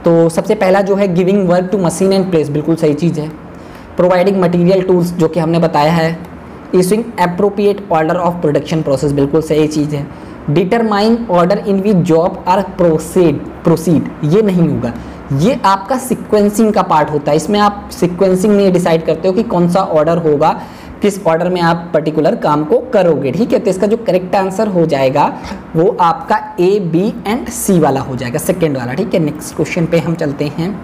तो सबसे पहला जो है giving work to machine and place, बिल्कुल सही चीज़ है। प्रोवाइडिंग मटीरियल टूल्स जो कि हमने बताया है। Issuing appropriate order of production process, बिल्कुल सही चीज़ है। Determine order in which job are proceed, ये नहीं होगा, ये आपका सीक्वेंसिंग का पार्ट होता है। इसमें आप सीक्वेंसिंग में डिसाइड करते हो कि कौन सा ऑर्डर होगा, किस ऑर्डर में आप पर्टिकुलर काम को करोगे, ठीक है। तो इसका जो करेक्ट आंसर हो जाएगा वो आपका A, B एंड C वाला हो जाएगा, सेकेंड वाला, ठीक है। नेक्स्ट क्वेश्चन पे हम चलते हैं।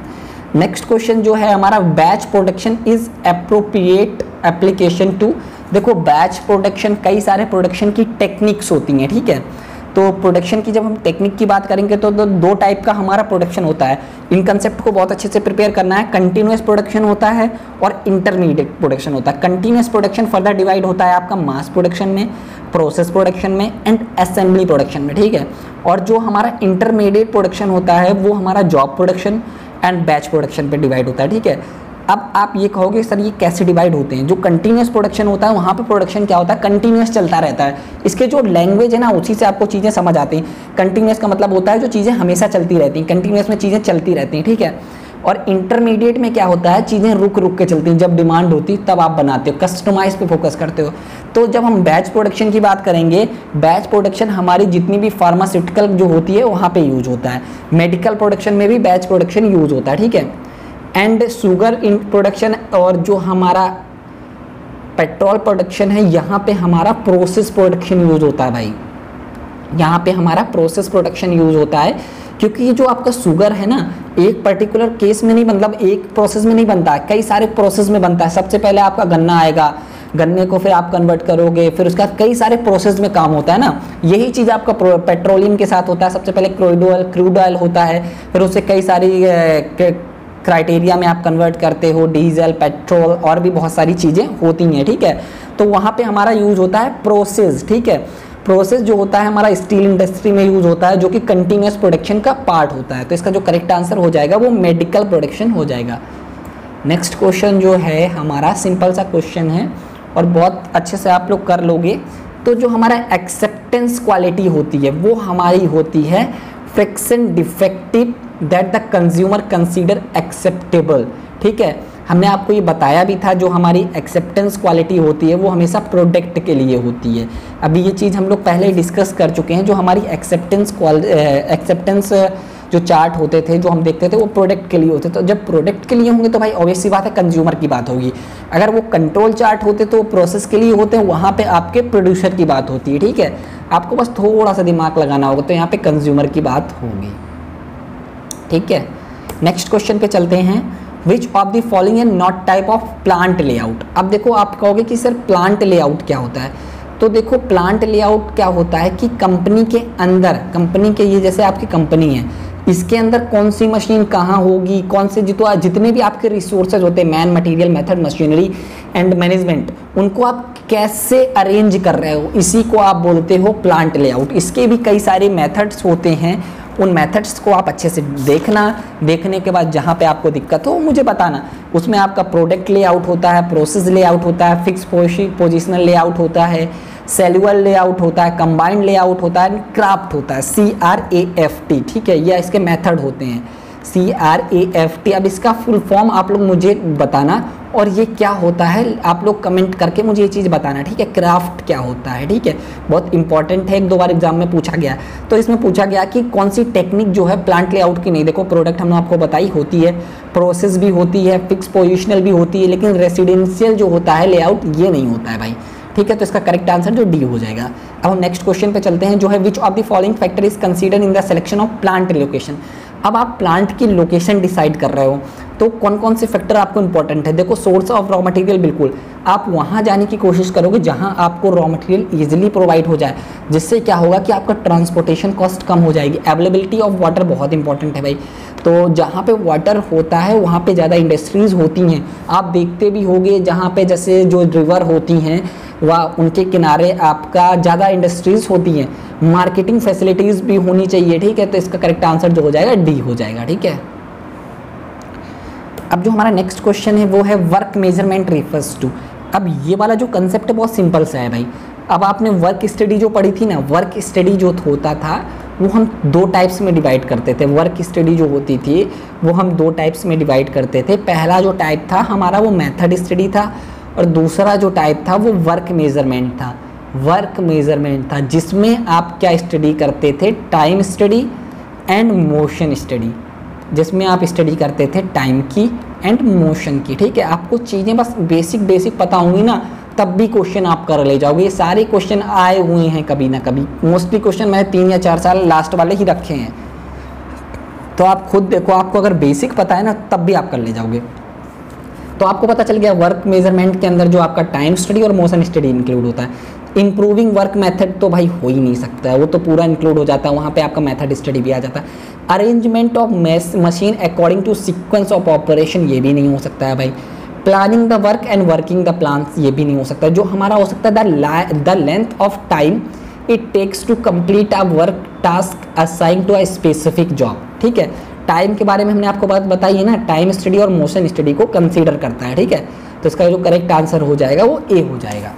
नेक्स्ट क्वेश्चन जो है हमारा, batch production is appropriate application to. देखो बैच प्रोडक्शन, कई सारे प्रोडक्शन की टेक्निक्स होती हैं, ठीक है। तो प्रोडक्शन की जब हम टेक्निक की बात करेंगे तो दो टाइप का हमारा प्रोडक्शन होता है। इन कंसेप्ट को बहुत अच्छे से प्रिपेयर करना है। कंटिन्यूस प्रोडक्शन होता है और इंटरमीडिएट प्रोडक्शन होता है। कंटिन्यूस प्रोडक्शन फर्दर डिवाइड होता है आपका मास प्रोडक्शन में, प्रोसेस प्रोडक्शन में एंड असेंबली प्रोडक्शन में, ठीक है। और जो हमारा इंटरमीडिएट प्रोडक्शन होता है वो हमारा job production and batch production पे डिवाइड होता है, ठीक है। अब आप ये कहोगे सर ये कैसे डिवाइड होते हैं। जो कंटिन्यूस प्रोडक्शन होता है वहाँ पे प्रोडक्शन क्या होता है, कंटिन्यूस चलता रहता है। इसके जो लैंग्वेज है ना उसी से आपको चीज़ें समझ आती हैं। कंटिन्यूस का मतलब होता है जो चीज़ें हमेशा चलती रहती हैं, कंटिन्यूस में चीज़ें चलती रहती हैं, ठीक है। और इंटरमीडिएट में क्या होता है, चीज़ें रुक रुक के चलती हैं, जब डिमांड होती तब आप बनाते हो, कस्टमाइज पे फोकस करते हो। तो जब हम बैच प्रोडक्शन की बात करेंगे, बैच प्रोडक्शन हमारी जितनी भी फार्मास्यूटिकल जो होती है वहाँ पे यूज होता है। मेडिकल प्रोडक्शन में भी बैच प्रोडक्शन यूज होता है, ठीक है। एंड शुगर इन प्रोडक्शन और जो हमारा पेट्रोल प्रोडक्शन है यहाँ पे हमारा प्रोसेस प्रोडक्शन यूज होता है भाई। यहाँ पे हमारा प्रोसेस प्रोडक्शन यूज होता है क्योंकि ये जो आपका शुगर है ना एक पर्टिकुलर केस में नहीं, मतलब एक प्रोसेस में नहीं बनता है, कई सारे प्रोसेस में बनता है। सबसे पहले आपका गन्ना आएगा, गन्ने को फिर आप कन्वर्ट करोगे, फिर उसका कई सारे प्रोसेस में काम होता है ना। यही चीज़ आपका पेट्रोलियम के साथ होता है। सबसे पहले क्रूड ऑयल होता है, फिर उससे कई सारी क्राइटेरिया में आप कन्वर्ट करते हो, डीजल, पेट्रोल और भी बहुत सारी चीज़ें होती हैं, ठीक है। तो वहाँ पे हमारा यूज़ होता है प्रोसेस, ठीक है। प्रोसेस जो होता है हमारा स्टील इंडस्ट्री में यूज़ होता है, जो कि कंटिन्यूस प्रोडक्शन का पार्ट होता है। तो इसका जो करेक्ट आंसर हो जाएगा वो मेडिकल प्रोडक्शन हो जाएगा। नेक्स्ट क्वेश्चन जो है हमारा सिंपल सा क्वेश्चन है और बहुत अच्छे से आप लोग कर लोगे। तो जो हमारा एक्सेप्टेंस क्वालिटी होती है वो हमारी होती है friction defective that the consumer consider acceptable, ठीक है। हमने आपको ये बताया भी था, जो हमारी एक्सेप्टेंस क्वालिटी होती है वो हमेशा प्रोडक्ट के लिए होती है। अभी ये चीज़ हम लोग पहले डिस्कस कर चुके हैं। जो हमारी एक्सेप्टेंस जो चार्ट होते थे, जो हम देखते थे, वो प्रोडक्ट के लिए होते। तो जब प्रोडक्ट के लिए होंगे तो भाई ऑब्वियस सी बात है कंज्यूमर की बात होगी। अगर वो कंट्रोल चार्ट होते तो प्रोसेस के लिए होते हैं, वहाँ पे आपके प्रोड्यूसर की बात होती है, ठीक है। आपको बस थोड़ा सा दिमाग लगाना होगा, तो यहाँ पे कंज्यूमर की बात होगी, ठीक है। नेक्स्ट क्वेश्चन पे चलते हैं। Which of the following is not type of plant layout. अब देखो आप कहोगे कि सर प्लांट लेआउट क्या होता है। तो देखो प्लांट लेआउट क्या होता है कि कंपनी के अंदर, कंपनी के ये जैसे आपकी कंपनी है, इसके अंदर कौन सी मशीन कहाँ होगी, कौन से जितने भी आपके रिसोर्सेज होते हैं, man, material, method, machinery and management, उनको आप कैसे अरेंज कर रहे हो, इसी को आप बोलते हो प्लांट लेआउट। इसके भी कई सारे मेथड्स होते हैं, उन मेथड्स को आप अच्छे से देखना, देखने के बाद जहाँ पे आपको दिक्कत हो मुझे बताना। उसमें आपका प्रोडक्ट लेआउट होता है, प्रोसेस लेआउट होता है, फिक्स पोजिशनल लेआउट होता है, सेलुअल लेआउट होता है, कंबाइंड लेआउट होता है, क्राफ्ट होता है, CRAFT, ठीक है। यह इसके मेथड होते हैं CRAFT। अब इसका फुल फॉर्म आप लोग मुझे बताना और ये क्या होता है आप लोग कमेंट करके मुझे ये चीज़ बताना, ठीक है। क्राफ्ट क्या होता है, ठीक है, बहुत इंपॉर्टेंट है, 1-2 बार एग्जाम में पूछा गया। तो इसमें पूछा गया कि कौन सी टेक्निक जो है प्लांट लेआउट की नहीं। देखो प्रोडक्ट हमने आपको बताई होती है, प्रोसेस भी होती है, फिक्स पोजिशनल भी होती है, लेकिन रेसिडेंशियल जो होता है लेआउट ये नहीं होता है भाई, ठीक है। तो इसका करेक्ट आंसर जो डी हो जाएगा। अब हम नेक्स्ट क्वेश्चन पे चलते हैं, जो है which of the following factor is considered in the selection of plant location. अब आप प्लांट की लोकेशन डिसाइड कर रहे हो तो कौन कौन से फैक्टर आपको इंपॉर्टेंट है। देखो सोर्स ऑफ रॉ मटेरियल, बिल्कुल आप वहाँ जाने की कोशिश करोगे जहाँ आपको रॉ मटेरियल ईजिली प्रोवाइड हो जाए, जिससे क्या होगा कि आपका ट्रांसपोर्टेशन कॉस्ट कम हो जाएगी। अवेलेबिलिटी ऑफ वाटर बहुत इंपॉर्टेंट है भाई। तो जहाँ पे वाटर होता है वहाँ पे ज़्यादा इंडस्ट्रीज़ होती हैं। आप देखते भी होंगे जहाँ पे जैसे जो रिवर होती हैं वह उनके किनारे आपका ज़्यादा इंडस्ट्रीज़ होती हैं। मार्केटिंग फैसिलिटीज़ भी होनी चाहिए, ठीक है। तो इसका करेक्ट आंसर जो हो जाएगा डी हो जाएगा, ठीक है। अब जो हमारा नेक्स्ट क्वेश्चन है वो है वर्क मेजरमेंट रिफर्स टू। अब ये वाला जो कंसेप्ट है बहुत सिंपल सा है भाई। अब आपने वर्क स्टडी जो पढ़ी थी ना, वर्क स्टडी जो होता था वो हम 2 टाइप्स में डिवाइड करते थे। वर्क स्टडी जो होती थी वो हम 2 टाइप्स में डिवाइड करते थे। पहला जो टाइप था हमारा वो मेथड स्टडी था और दूसरा जो टाइप था वो वर्क मेजरमेंट था। वर्क मेजरमेंट था जिसमें आप क्या स्टडी करते थे, time study and motion study, जिसमें आप स्टडी करते थे टाइम की एंड मोशन की, ठीक है। आपको चीज़ें बस बेसिक पता होंगी ना, तब भी क्वेश्चन आप कर ले जाओगे। ये सारे क्वेश्चन आए हुए हैं कभी ना कभी, मोस्टली क्वेश्चन मैंने 3 या 4 साल लास्ट वाले ही रखे हैं। तो आप खुद देखो, आपको अगर बेसिक पता है ना तब भी आप कर ले जाओगे। तो आपको पता चल गया वर्क मेजरमेंट के अंदर जो आपका टाइम स्टडी और मोशन स्टडी इंक्लूड होता है। इंप्रूविंग वर्क मेथड तो भाई हो ही नहीं सकता है, वो तो पूरा इंक्लूड हो जाता है, वहाँ पे आपका मेथड स्टडी भी आ जाता है। Arrangement of machine according to sequence of operation, ये भी नहीं हो सकता है भाई। Planning the work and working the plans, ये भी नहीं हो सकता। जो हमारा हो सकता है the length of time it takes to complete a work task assign to a specific job, ठीक है। टाइम के बारे में हमने आपको बात बताई है ना, टाइम स्टडी और मोशन स्टडी को कंसीडर करता है, ठीक है। तो इसका जो करेक्ट आंसर हो जाएगा वो ए हो जाएगा।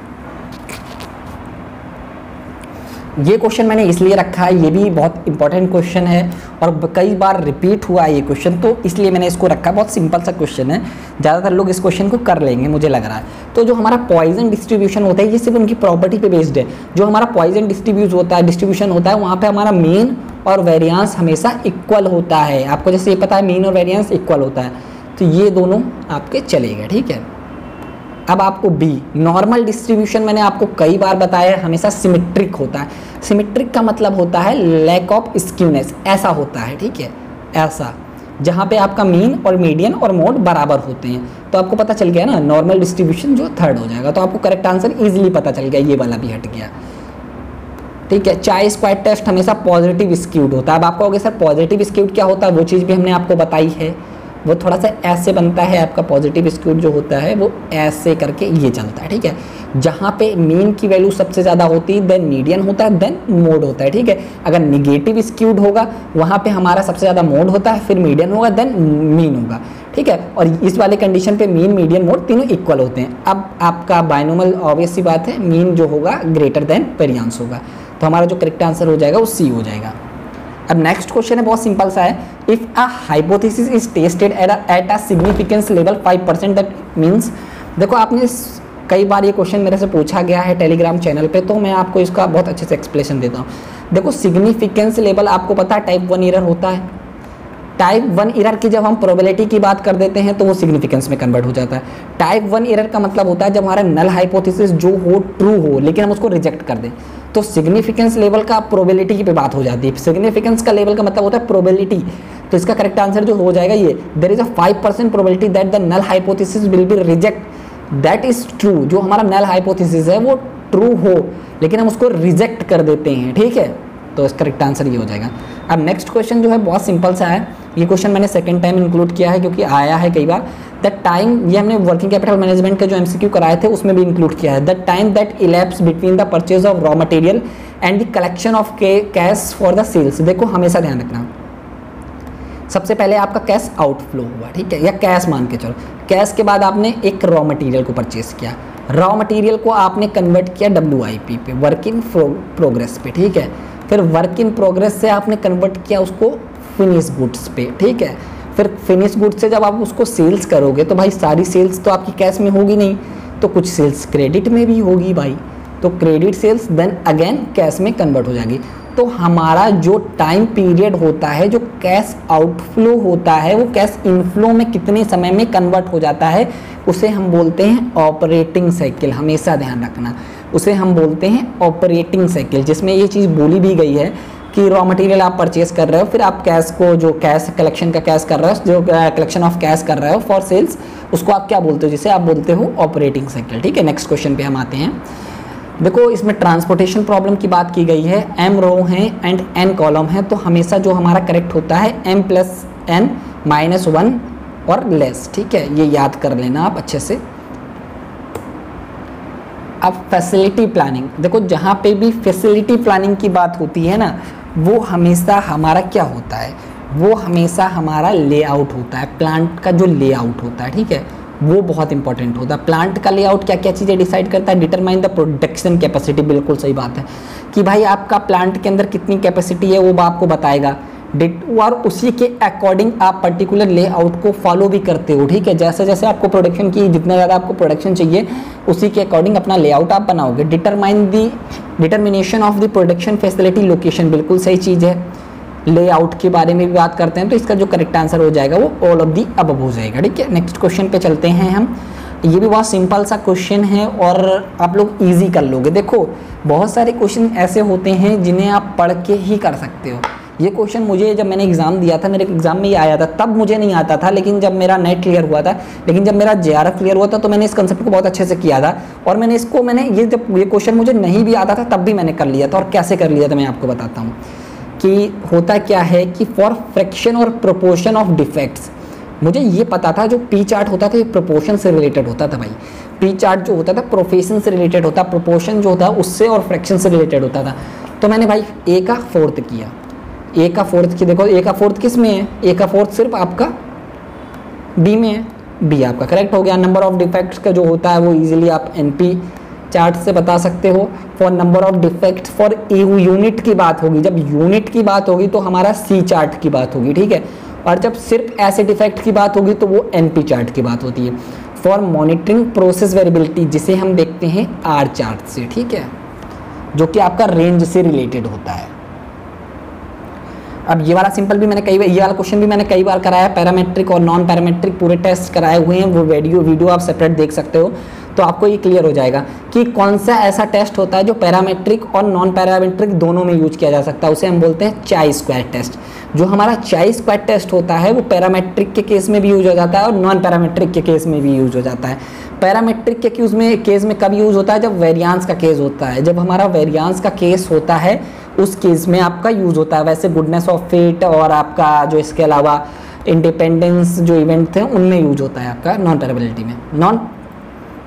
ये क्वेश्चन मैंने इसलिए रखा है, ये भी बहुत इंपॉर्टेंट क्वेश्चन है और कई बार रिपीट हुआ है ये क्वेश्चन, तो इसलिए मैंने इसको रखा है। बहुत सिंपल सा क्वेश्चन है, ज़्यादातर लोग इस क्वेश्चन को कर लेंगे मुझे लग रहा है। तो जो हमारा पॉइजन डिस्ट्रीब्यूशन होता है ये सिर्फ उनकी प्रॉपर्टी पे बेस्ड है। जो हमारा पॉइजन डिस्ट्रीब्यूशन होता है वहाँ पर हमारा मीन और वेरिएंस हमेशा इक्वल होता है। आपको जैसे ये पता है मीन और वेरिएंस इक्वल होता है, तो ये दोनों आपके चलेगा, ठीक है। अब आपको बी नॉर्मल डिस्ट्रीब्यूशन, मैंने आपको कई बार बताया हमेशा सिमेट्रिक होता है। सिमेट्रिक का मतलब होता है लैक ऑफ स्क्यूनेस, ऐसा होता है, ठीक है, ऐसा। जहाँ पे आपका मीन और मीडियन और मोड बराबर होते हैं। तो आपको पता चल गया ना, नॉर्मल डिस्ट्रीब्यूशन जो थर्ड हो जाएगा। तो आपको करेक्ट आंसर इजीली पता चल गया, ये वाला भी हट गया। ठीक है, चाय स्क्वायर टेस्ट हमेशा पॉजिटिव स्क्यूड होता है। अब आपको कहोगे सर पॉजिटिव स्क्यूड क्या होता है, वो चीज़ भी हमने आपको बताई है। वो थोड़ा सा ऐसे बनता है, आपका पॉजिटिव स्क्यूड जो होता है वो ऐसे करके ये चलता है। ठीक है, जहाँ पे मीन की वैल्यू सबसे ज़्यादा होती है देन मीडियन होता है देन मोड होता है। ठीक है, अगर निगेटिव स्क्यूड होगा वहाँ पे हमारा सबसे ज़्यादा मोड होता है, फिर मीडियन होगा देन मीन होगा। ठीक है, और इस वाले कंडीशन पे मीन मीडियन मोड तीनों इक्वल होते हैं। अब आपका बाइनोमियल ऑब्वियस सी बात है, मीन जो होगा ग्रेटर देन पेरियांस होगा। तो हमारा जो करेक्ट आंसर हो जाएगा वो सी हो जाएगा। अब नेक्स्ट क्वेश्चन है, बहुत सिंपल सा है। If a hypothesis is tested at a significance level 5%, that means, देखो आपने कई बार ये क्वेश्चन मेरे से पूछा गया है टेलीग्राम चैनल पे, तो मैं आपको इसका बहुत अच्छे से एक्सप्लेनेशन देता हूँ। देखो सिग्निफिकेंस लेवल आपको पता है टाइप 1 एरर होता है। टाइप 1 एरर की जब हम प्रोबेबिलिटी की बात कर देते हैं तो वो सिग्निफिकेंस में कन्वर्ट हो जाता है। टाइप 1 एरर का मतलब होता है जब हमारा नल हाइपोथेसिस जो हो ट्रू हो लेकिन हम उसको रिजेक्ट कर दें, तो सिग्निफिकेंस लेवल का प्रोबेबिलिटी की पे बात हो जाती है। सिग्निफिकेंस का लेवल का मतलब होता है प्रोबेबिलिटी। तो इसका करेक्ट आंसर जो हो जाएगा ये, there is a 5% probability that the null hypothesis will be reject that is true. जो हमारा नल हाइपोथेसिस है वो ट्रू हो लेकिन हम उसको रिजेक्ट कर देते हैं। ठीक है, तो इसका करेक्ट आंसर ये हो जाएगा। अब नेक्स्ट क्वेश्चन जो है बहुत सिंपल सा है। ये क्वेश्चन मैंने सेकंड टाइम इंक्लूड किया है क्योंकि आया है कई बार। द टाइम, ये हमने वर्किंग कैपिटल मैनेजमेंट के जो एमसीक्यू कराए थे उसमें भी इंक्लूड किया है। The time that elapse between the purchase of raw material and the collection of cash for the sales. देखो हमेशा ध्यान रखना, सबसे पहले आपका कैश आउटफ्लो हुआ, ठीक है, या कैश मान के चलो। कैश के बाद आपने एक रॉ मटेरियल को परचेज किया, रॉ मटेरियल को आपने कन्वर्ट किया WIP पे, वर्क इन प्रोग्रेस पे। ठीक है, फिर वर्क इन प्रोग्रेस से आपने कन्वर्ट किया उसको फिनिश गुड्स पे। ठीक है, फिर फिनिश गुड्स से जब आप उसको सेल्स करोगे तो भाई सारी सेल्स तो आपकी कैश में होगी नहीं, तो कुछ सेल्स क्रेडिट में भी होगी भाई। तो credit sales then again cash में कन्वर्ट हो जाएगी। तो हमारा जो टाइम पीरियड होता है, जो कैश आउटफ्लो होता है, वो कैश इनफ्लो में कितने समय में कन्वर्ट हो जाता है, उसे हम बोलते हैं ऑपरेटिंग साइकिल। हमेशा ध्यान रखना, उसे हम बोलते हैं ऑपरेटिंग साइकिल, जिसमें ये चीज़ बोली भी गई है कि रॉ मटेरियल आप परचेज कर रहे हो, फिर आप कैश को, जो कैश कलेक्शन का कैश कर रहे हो, जो कलेक्शन ऑफ कैश कर रहे हो फॉर सेल्स, उसको आप क्या बोलते हो, जिसे आप बोलते हो ऑपरेटिंग साइकिल। ठीक है, नेक्स्ट क्वेश्चन पे हम आते हैं। देखो इसमें ट्रांसपोर्टेशन प्रॉब्लम की बात की गई है। M रो है एंड N कॉलम है, तो हमेशा जो हमारा करेक्ट होता है M + N -1 और लेस। ठीक है, ये याद कर लेना आप अच्छे से। अब फैसिलिटी प्लानिंग, देखो जहाँ पे भी फैसिलिटी प्लानिंग की बात होती है ना, वो हमेशा हमारा क्या होता है, वो हमेशा हमारा लेआउट होता है, प्लांट का जो लेआउट होता है। ठीक है, वो बहुत इंपॉर्टेंट होता है। प्लांट का लेआउट क्या क्या चीज़ें डिसाइड करता है, डिटरमाइन द प्रोडक्शन कैपेसिटी। बिल्कुल सही बात है कि भाई आपका प्लांट के अंदर कितनी कैपेसिटी है वो आपको बताएगा, और उसी के अकॉर्डिंग आप पर्टिकुलर लेआउट को फॉलो भी करते हो। ठीक है, जैसे जैसे आपको प्रोडक्शन की, जितना ज़्यादा आपको प्रोडक्शन चाहिए उसी के अकॉर्डिंग अपना लेआउट आप बनाओगे। Determination of the production facility location, बिल्कुल सही चीज़ है। लेआउट के बारे में भी बात करते हैं, तो इसका जो करेक्ट आंसर हो जाएगा वो ऑल ऑफ दी अबव हो जाएगा। ठीक है, नेक्स्ट क्वेश्चन पे चलते हैं हम। ये भी बहुत सिंपल सा क्वेश्चन है और आप लोग इजी कर लोगे। देखो बहुत सारे क्वेश्चन ऐसे होते हैं जिन्हें आप पढ़ के ही कर सकते हो। ये क्वेश्चन मुझे जब मैंने एग्ज़ाम दिया था, मेरे एग्ज़ाम में ये आया था, तब मुझे नहीं आता था, लेकिन जब मेरा नेट क्लियर हुआ था, लेकिन जब मेरा JRF क्लियर हुआ था तो मैंने इस कंसेप्ट को बहुत अच्छे से किया था। और मैंने ये जब ये क्वेश्चन मुझे नहीं भी आता था तब भी मैंने कर लिया था। और कैसे कर लिया था मैं आपको बताता हूँ कि होता क्या है कि फॉर फ्रैक्शन और प्रोपोर्शन ऑफ डिफेक्ट्स, मुझे ये पता था जो P चार्ट होता था ये प्रोपोर्शन से रिलेटेड होता था भाई। P चार्ट जो होता था प्रोफेशन से रिलेटेड होता, प्रोपोर्शन जो होता उससे और फ्रैक्शन से रिलेटेड होता था। तो मैंने भाई A का 4th किया, A का 4th की, देखो A का 4th किस में है, A का 4th सिर्फ आपका B में है, B आपका करेक्ट हो गया। नंबर ऑफ डिफेक्ट्स का जो होता है वो इजीली आप NP चार्ट से बता सकते हो। For number of defects for unit की बात होगी, जब यूनिट की बात होगी तो हमारा C चार्ट की बात होगी। ठीक है, और जब सिर्फ ऐसे डिफेक्ट की बात होगी तो वो NP चार्ट की बात होती है। फॉर मॉनिटरिंग प्रोसेस वेरिएबिलिटी, जिसे हम देखते हैं R चार्ट से। ठीक है, जो कि आपका रेंज से रिलेटेड होता है। अब ये वाला सिंपल भी मैंने ये वाला क्वेश्चन भी मैंने कई बार कराया, पैरामेट्रिक और नॉन पैरामेट्रिक पूरे टेस्ट कराए हुए हैं, वो वीडियो आप सेपरेट देख सकते हो, तो आपको ये क्लियर हो जाएगा कि कौन सा ऐसा टेस्ट होता है जो पैरामेट्रिक और नॉन पैरामेट्रिक दोनों में यूज किया जा सकता है। उसे हम बोलते हैं चाई स्क्वायर टेस्ट। जो हमारा चाई स्क्वाड टेस्ट होता है वो पैरामेट्रिक के केस में भी यूज हो जाता है और नॉन पैरामेट्रिक के केस में भी यूज हो जाता है। पैरामेट्रिक के केस में कब यूज होता है, जब वेरियांस का केस होता है, जब हमारा वेरियांस का केस होता है उस केस में आपका यूज होता है। वैसे गुडनेस ऑफ फिट और आपका जो इसके अलावा इंडिपेंडेंस जो इवेंट थे उनमें यूज होता है आपका नॉन पैराबिलिटी में, नॉन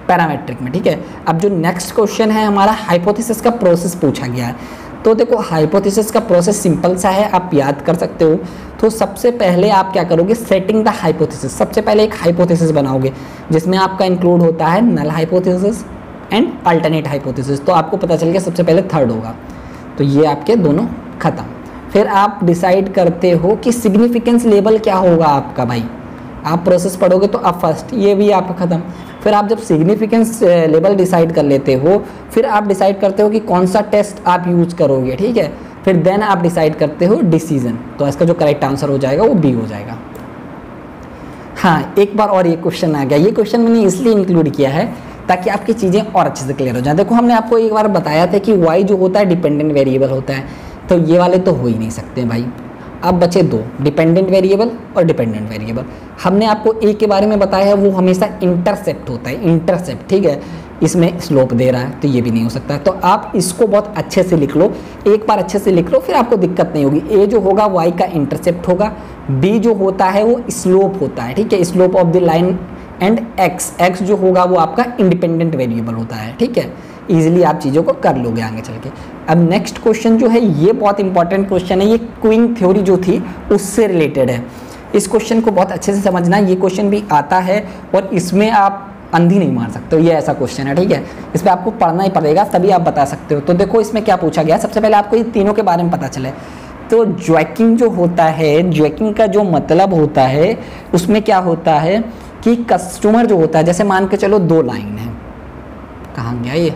पैरामेट्रिक में, ठीक है। अब जो नेक्स्ट क्वेश्चन है हमारा हाइपोथेसिस का प्रोसेस पूछा गया है। तो देखो हाइपोथेसिस का प्रोसेस सिंपल सा है, आप याद कर सकते हो। तो सबसे पहले आप क्या करोगे, सेटिंग द हाइपोथेसिस, सबसे पहले एक हाइपोथेसिस बनाओगे जिसमें आपका इंक्लूड होता है null hypothesis and alternate hypothesis. तो आपको पता चल गया सबसे पहले थर्ड होगा, तो ये आपके दोनों खत्म। फिर आप डिसाइड करते हो कि सिग्निफिकेंस लेवल क्या होगा आपका, भाई आप प्रोसेस पढ़ोगे तो अब फर्स्ट ये भी आपका खत्म। फिर आप जब सिग्निफिकेंस लेवल डिसाइड कर लेते हो फिर आप डिसाइड करते हो कि कौन सा टेस्ट आप यूज करोगे, ठीक है। फिर देन आप डिसाइड करते हो डिसीजन, तो इसका जो करेक्ट आंसर हो जाएगा वो बी हो जाएगा। हाँ, एक बार और ये क्वेश्चन आ गया, ये क्वेश्चन मैंने इसलिए इंक्लूड किया है ताकि आपकी चीज़ें और अच्छे से क्लियर हो जाए। देखो हमने आपको एक बार बताया था कि वाई जो होता है डिपेंडेंट वेरिएबल होता है, तो ये वाले तो हो ही नहीं सकते भाई। अब बचे दो, डिपेंडेंट वेरिएबल और डिपेंडेंट वेरिएबल। हमने आपको ए के बारे में बताया है, वो हमेशा इंटरसेप्ट होता है, इंटरसेप्ट, ठीक है। इसमें स्लोप दे रहा है तो ये भी नहीं हो सकता। तो आप इसको बहुत अच्छे से लिख लो, एक बार अच्छे से लिख लो, फिर आपको दिक्कत नहीं होगी। ए जो होगा वाई का इंटरसेप्ट होगा, बी जो होता है वो स्लोप होता है, ठीक है, slope of the line, and x जो होगा वो आपका इंडिपेंडेंट वेरिएबल होता है, ठीक है। इजीली आप चीज़ों को कर लोगे आगे चल के। अब नेक्स्ट क्वेश्चन जो है ये बहुत इंपॉर्टेंट क्वेश्चन है, ये क्यूइंग थ्योरी जो थी उससे रिलेटेड है। इस क्वेश्चन को बहुत अच्छे से समझना, ये क्वेश्चन भी आता है और इसमें आप अंधी नहीं मार सकते हो, ये ऐसा क्वेश्चन है, ठीक है। इस पर आपको पढ़ना ही पड़ेगा तभी आप बता सकते हो। तो देखो इसमें क्या पूछा गया, सबसे पहले आपको ये तीनों के बारे में पता चले। तो ज्वैकिंग जो होता है, ज्वैकिंग का जो मतलब होता है उसमें क्या होता है कि कस्टमर जो होता है, जैसे मान के चलो दो लाइन है, कहाँ गया ये,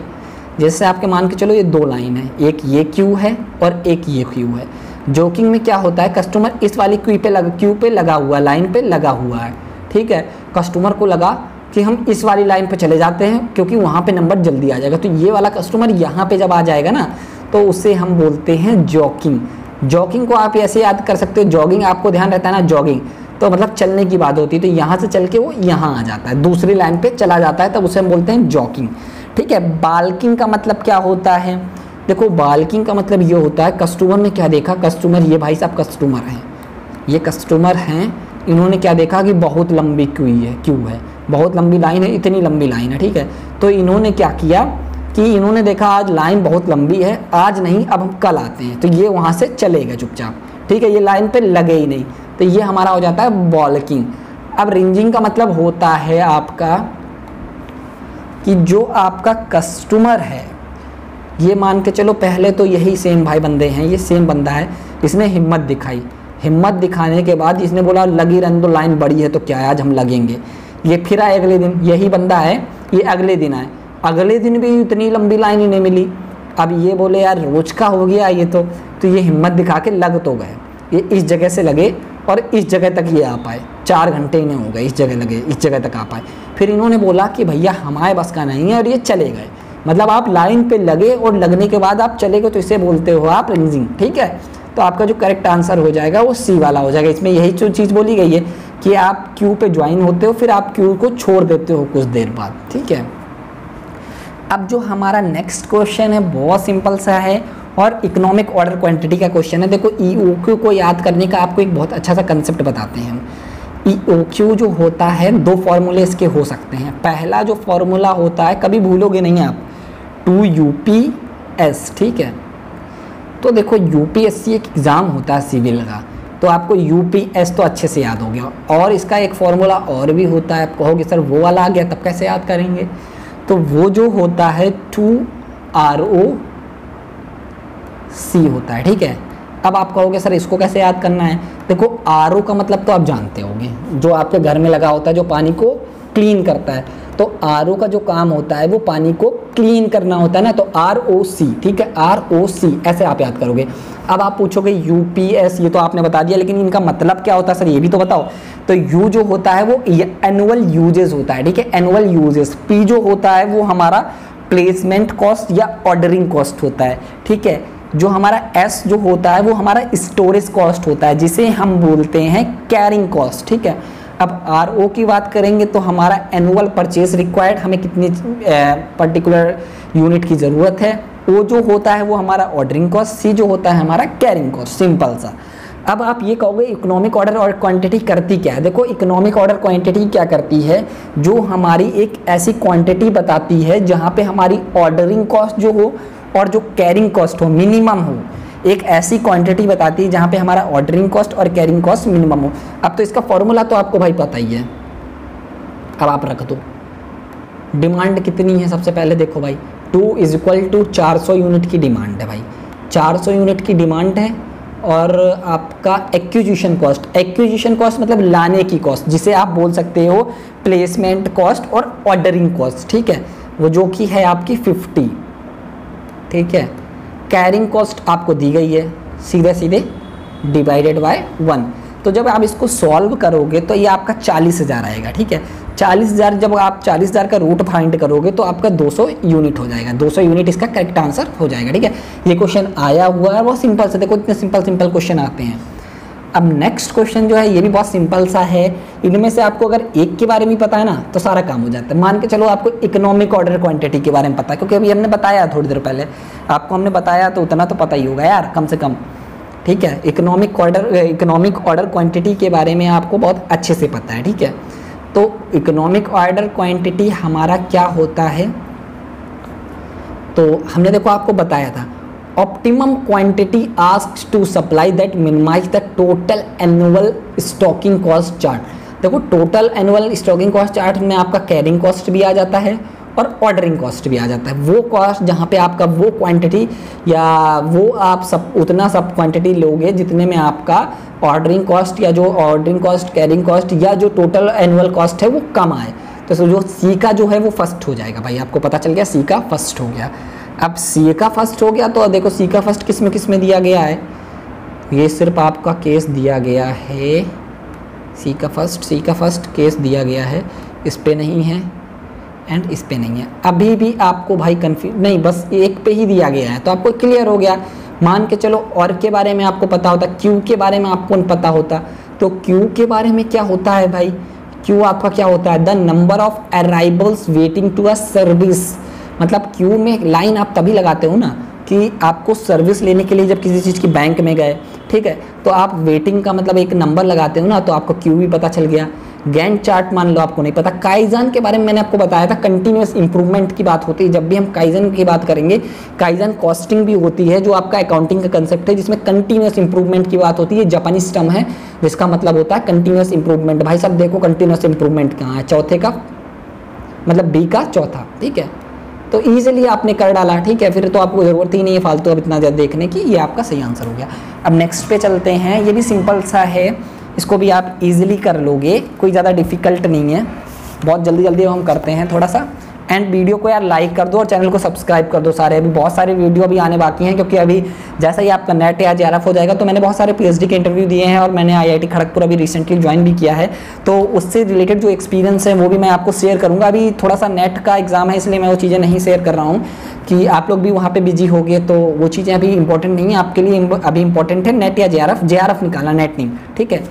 जैसे आपके मान के चलो ये दो लाइन है, एक ये क्यू है और एक ये क्यू है। जोकिंग में क्या होता है, कस्टमर इस वाली क्यू पे लगा हुआ है, लाइन पे लगा हुआ है, ठीक है। कस्टमर को लगा कि हम इस वाली लाइन पे चले जाते हैं क्योंकि वहाँ पे नंबर जल्दी आ जाएगा। तो ये वाला कस्टमर यहाँ पे जब आ जाएगा ना तो उसे हम बोलते हैं जॉकिंग। जॉकिंग को आप ऐसे याद कर सकते हो, जॉगिंग आपको ध्यान रहता है ना, जॉगिंग तो मतलब चलने की बात होती है। तो यहाँ से चल के वो यहाँ आ जाता है, दूसरी लाइन पे चला जाता है, तब उसे हम बोलते हैं जॉकिंग, ठीक है। बाल्किंग का मतलब क्या होता है, देखो बाल्किंग का मतलब ये होता है, कस्टमर ने क्या देखा, कस्टमर, ये भाई साहब कस्टमर हैं, ये कस्टमर हैं, इन्होंने क्या देखा कि बहुत लंबी क्यू है, बहुत लंबी लाइन है, इतनी लंबी लाइन है, ठीक है। तो इन्होंने क्या किया कि इन्होंने देखा आज लाइन बहुत लंबी है, आज नहीं अब हम कल आते हैं, तो ये वहाँ से चले गए चुपचाप, ठीक है, ये लाइन पे लगे ही नहीं, तो ये हमारा हो जाता है बॉल्किंग। अब रिंजिंग का मतलब होता है आपका कि जो आपका कस्टमर है, ये मान के चलो पहले तो यही सेम भाई बंदे हैं, ये सेम बंदा है, इसने हिम्मत दिखाई, हिम्मत दिखाने के बाद इसने बोला लगी रहने दो, लाइन बड़ी है तो क्या है आज हम लगेंगे। ये फिर आए अगले दिन, यही बंदा है, ये अगले दिन आए, अगले दिन भी इतनी लंबी लाइन ही नहीं मिली। अब ये बोले यार रोज का हो गया ये तो ये हिम्मत दिखा के लग तो गए, ये इस जगह से लगे और इस जगह तक ये आ पाए, 4 घंटे इन्हें हो गए, इस जगह लगे, इस जगह तक आ पाए। फिर इन्होंने बोला कि भैया हमारे बस का नहीं है और ये चले गए। मतलब आप लाइन पे लगे और लगने के बाद आप चले गए, तो इसे बोलते हो आप रिंजिंग, ठीक है। तो आपका जो करेक्ट आंसर हो जाएगा वो सी वाला हो जाएगा। इसमें यही जो चीज़ बोली गई है कि आप क्यू पे ज्वाइन होते हो, फिर आप क्यू को छोड़ देते हो कुछ देर बाद, ठीक है। अब जो हमारा नेक्स्ट क्वेश्चन है बहुत सिंपल सा है और इकोनॉमिक ऑर्डर क्वांटिटी का क्वेश्चन है। देखो EOQ को याद करने का आपको एक बहुत अच्छा सा कंसेप्ट बताते हैं हम। EOQ जो होता है, 2 फॉर्मूले इसके हो सकते हैं। पहला जो फॉर्मूला होता है, कभी भूलोगे नहीं आप, 2UPS, ठीक है। तो देखो UPSC एक एग्ज़ाम होता है सिविल का, तो आपको UPS तो अच्छे से याद हो गया, और इसका एक फॉर्मूला और भी होता है। आप कहोगे सर वो वाला आ गया तब कैसे याद करेंगे, तो वो जो होता है 2ROC होता है, ठीक है। अब आप कहोगे सर इसको कैसे याद करना है, देखो RO का मतलब तो आप जानते होंगे, जो आपके घर में लगा होता है जो पानी को क्लीन करता है, तो RO का जो काम होता है वो पानी को क्लीन करना होता है ना, तो ROC, ठीक है, ROC ऐसे आप याद करोगे। अब आप पूछोगे UPS, ये तो आपने बता दिया, लेकिन इनका मतलब क्या होता है सर ये भी तो बताओ। तो U जो होता है वो एनुअल यूजेस होता है, ठीक है, एनुअल यूजेस। P जो होता है वो हमारा प्लेसमेंट कॉस्ट या ऑर्डरिंग कॉस्ट होता है, ठीक है। जो हमारा एस जो होता है वो हमारा स्टोरेज कॉस्ट होता है, जिसे हम बोलते हैं कैरिंग कॉस्ट, ठीक है। अब आर ओ की बात करेंगे तो हमारा एनुअल परचेज रिक्वायर्ड, हमें कितनी पर्टिकुलर यूनिट की ज़रूरत है। ओ जो होता है वो हमारा ऑर्डरिंग कॉस्ट, सी जो होता है हमारा कैरिंग कॉस्ट, सिंपल सा। अब आप ये कहोगे इकोनॉमिक ऑर्डर और क्वांटिटी करती क्या है। देखो इकोनॉमिक ऑर्डर क्वांटिटी क्या करती है, जो हमारी एक ऐसी क्वांटिटी बताती है जहाँ पे हमारी ऑर्डरिंग कॉस्ट जो हो और जो कैरिंग कॉस्ट हो मिनिमम हो। एक ऐसी क्वांटिटी बताती है जहाँ पे हमारा ऑर्डरिंग कॉस्ट और कैरिंग कॉस्ट मिनिमम हो। अब तो इसका फॉर्मूला तो आपको भाई पता ही है, अब आप रख दो। डिमांड कितनी है, सबसे पहले देखो भाई 2 = 400 यूनिट की डिमांड है भाई, 400 यूनिट की डिमांड है। और आपका एक्विजिशन कॉस्ट मतलब लाने की कॉस्ट, जिसे आप बोल सकते हो प्लेसमेंट कॉस्ट और ऑर्डरिंग कॉस्ट, ठीक है, वो जो कि है आपकी 50, ठीक है। कैरिंग कॉस्ट आपको दी गई है, सीधे सीधे डिवाइडेड बाय 1। तो जब आप इसको सॉल्व करोगे तो ये आपका 40,000 आएगा, ठीक है। 40,000 जब आप 40,000 का रूट फाइंड करोगे तो आपका 200 यूनिट हो जाएगा, 200 यूनिट इसका करेक्ट आंसर हो जाएगा, ठीक है। ये क्वेश्चन आया हुआ है, बहुत सिंपल से, देखो इतने सिंपल क्वेश्चन आते हैं। अब नेक्स्ट क्वेश्चन जो है ये भी बहुत सिंपल सा है। इनमें से आपको अगर एक के बारे में पता है ना तो सारा काम हो जाता है। मान के चलो आपको इकोनॉमिक ऑर्डर क्वांटिटी के बारे में पता है, क्योंकि अभी हमने बताया थोड़ी देर पहले, आपको हमने बताया तो उतना तो पता ही होगा यार कम से कम, ठीक है। इकोनॉमिक ऑर्डर क्वांटिटी के बारे में आपको बहुत अच्छे से पता है, ठीक है। तो इकोनॉमिक ऑर्डर क्वांटिटी हमारा क्या होता है, तो हमने देखो आपको बताया था optimum quantity asked to supply that minimize the total annual stocking cost chart. देखो total annual stocking cost chart में आपका कैरिंग कॉस्ट भी आ जाता है और ऑर्डरिंग कॉस्ट भी आ जाता है। वो कॉस्ट जहाँ पे आपका वो क्वांटिटी या वो आप सब उतना सब क्वांटिटी लोगे जितने में आपका ऑर्डरिंग कॉस्ट या जो ऑर्डरिंग कॉस्ट, कैरिंग कॉस्ट या जो टोटल एनुअल कॉस्ट है वो कम आए। तो जो सी का जो है वो फर्स्ट हो जाएगा भाई, आपको पता चल गया सी का फर्स्ट हो गया। अब सी का फर्स्ट हो गया तो देखो सी का फर्स्ट किस में दिया गया है, ये सिर्फ आपका केस दिया गया है, सी का फर्स्ट केस दिया गया है, इस पे नहीं है एंड इस पे नहीं है। अभी भी आपको भाई कंफ्यूज नहीं, बस एक पे ही दिया गया है तो आपको क्लियर हो गया। मान के चलो और के बारे में आपको पता होता, क्यू के बारे में आपको पता होता, तो क्यू के बारे में क्या होता है भाई, क्यू आपका क्या होता है, the number of arrivals waiting to a service. मतलब क्यू में लाइन आप तभी लगाते हो ना कि आपको सर्विस लेने के लिए जब किसी चीज़ की बैंक में गए, ठीक है, तो आप वेटिंग का मतलब एक नंबर लगाते हो ना, तो आपको क्यू भी पता चल गया। गैंट चार्ट मान लो आपको नहीं पता। काइजन के बारे में मैंने आपको बताया था, कंटिन्यूस इंप्रूवमेंट की बात होती है। जब भी हम काइजन की बात करेंगे, काइजन कॉस्टिंग भी होती है, जो आपका अकाउंटिंग का कंसेप्ट है, जिसमें कंटिन्यूस इंप्रूवमेंट की बात होती है। जापानीज टर्म है जिसका मतलब होता है कंटिन्यूस इंप्रूवमेंट। भाई साहब देखो कंटिन्यूस इंप्रूवमेंट कहाँ है, चौथे का मतलब बी का चौथा, ठीक है। तो ईजिली आपने कर डाला, ठीक है, फिर तो आपको ज़रूरत ही नहीं है फालतू अब इतना ज़्यादा देखने की, ये आपका सही आंसर हो गया। अब नेक्स्ट पे चलते हैं, ये भी सिंपल सा है, इसको भी आप इजीली कर लोगे, कोई ज़्यादा डिफ़िकल्ट नहीं है, बहुत जल्दी हम करते हैं थोड़ा सा। एंड वीडियो को यार लाइक कर दो और चैनल को सब्सक्राइब कर दो सारे। अभी बहुत सारे वीडियो अभी आने बाकी हैं, क्योंकि अभी जैसा ही आपका नेट या जेआरएफ हो जाएगा, तो मैंने बहुत सारे पीएचडी के इंटरव्यू दिए हैं और मैंने आईआईटी खड़गपुर अभी रिसेंटली ज्वाइन भी किया है, तो उससे रिलेटेड जो एक्सपीरियंस है वो भी मैं आपको शेयर करूँगा। अभी थोड़ा सा नेट का एग्जाम है इसलिए मैं वो चीज़ें नहीं शेयर कर रहा हूँ कि आप लोग भी वहाँ पे बिजी हो गए, तो वो चीज़ें अभी इंपॉर्टेंट नहीं है आपके लिए। अभी इंपॉर्टेंट है नेट या जेआरएफ निकालना, नेट नहीं, ठीक है।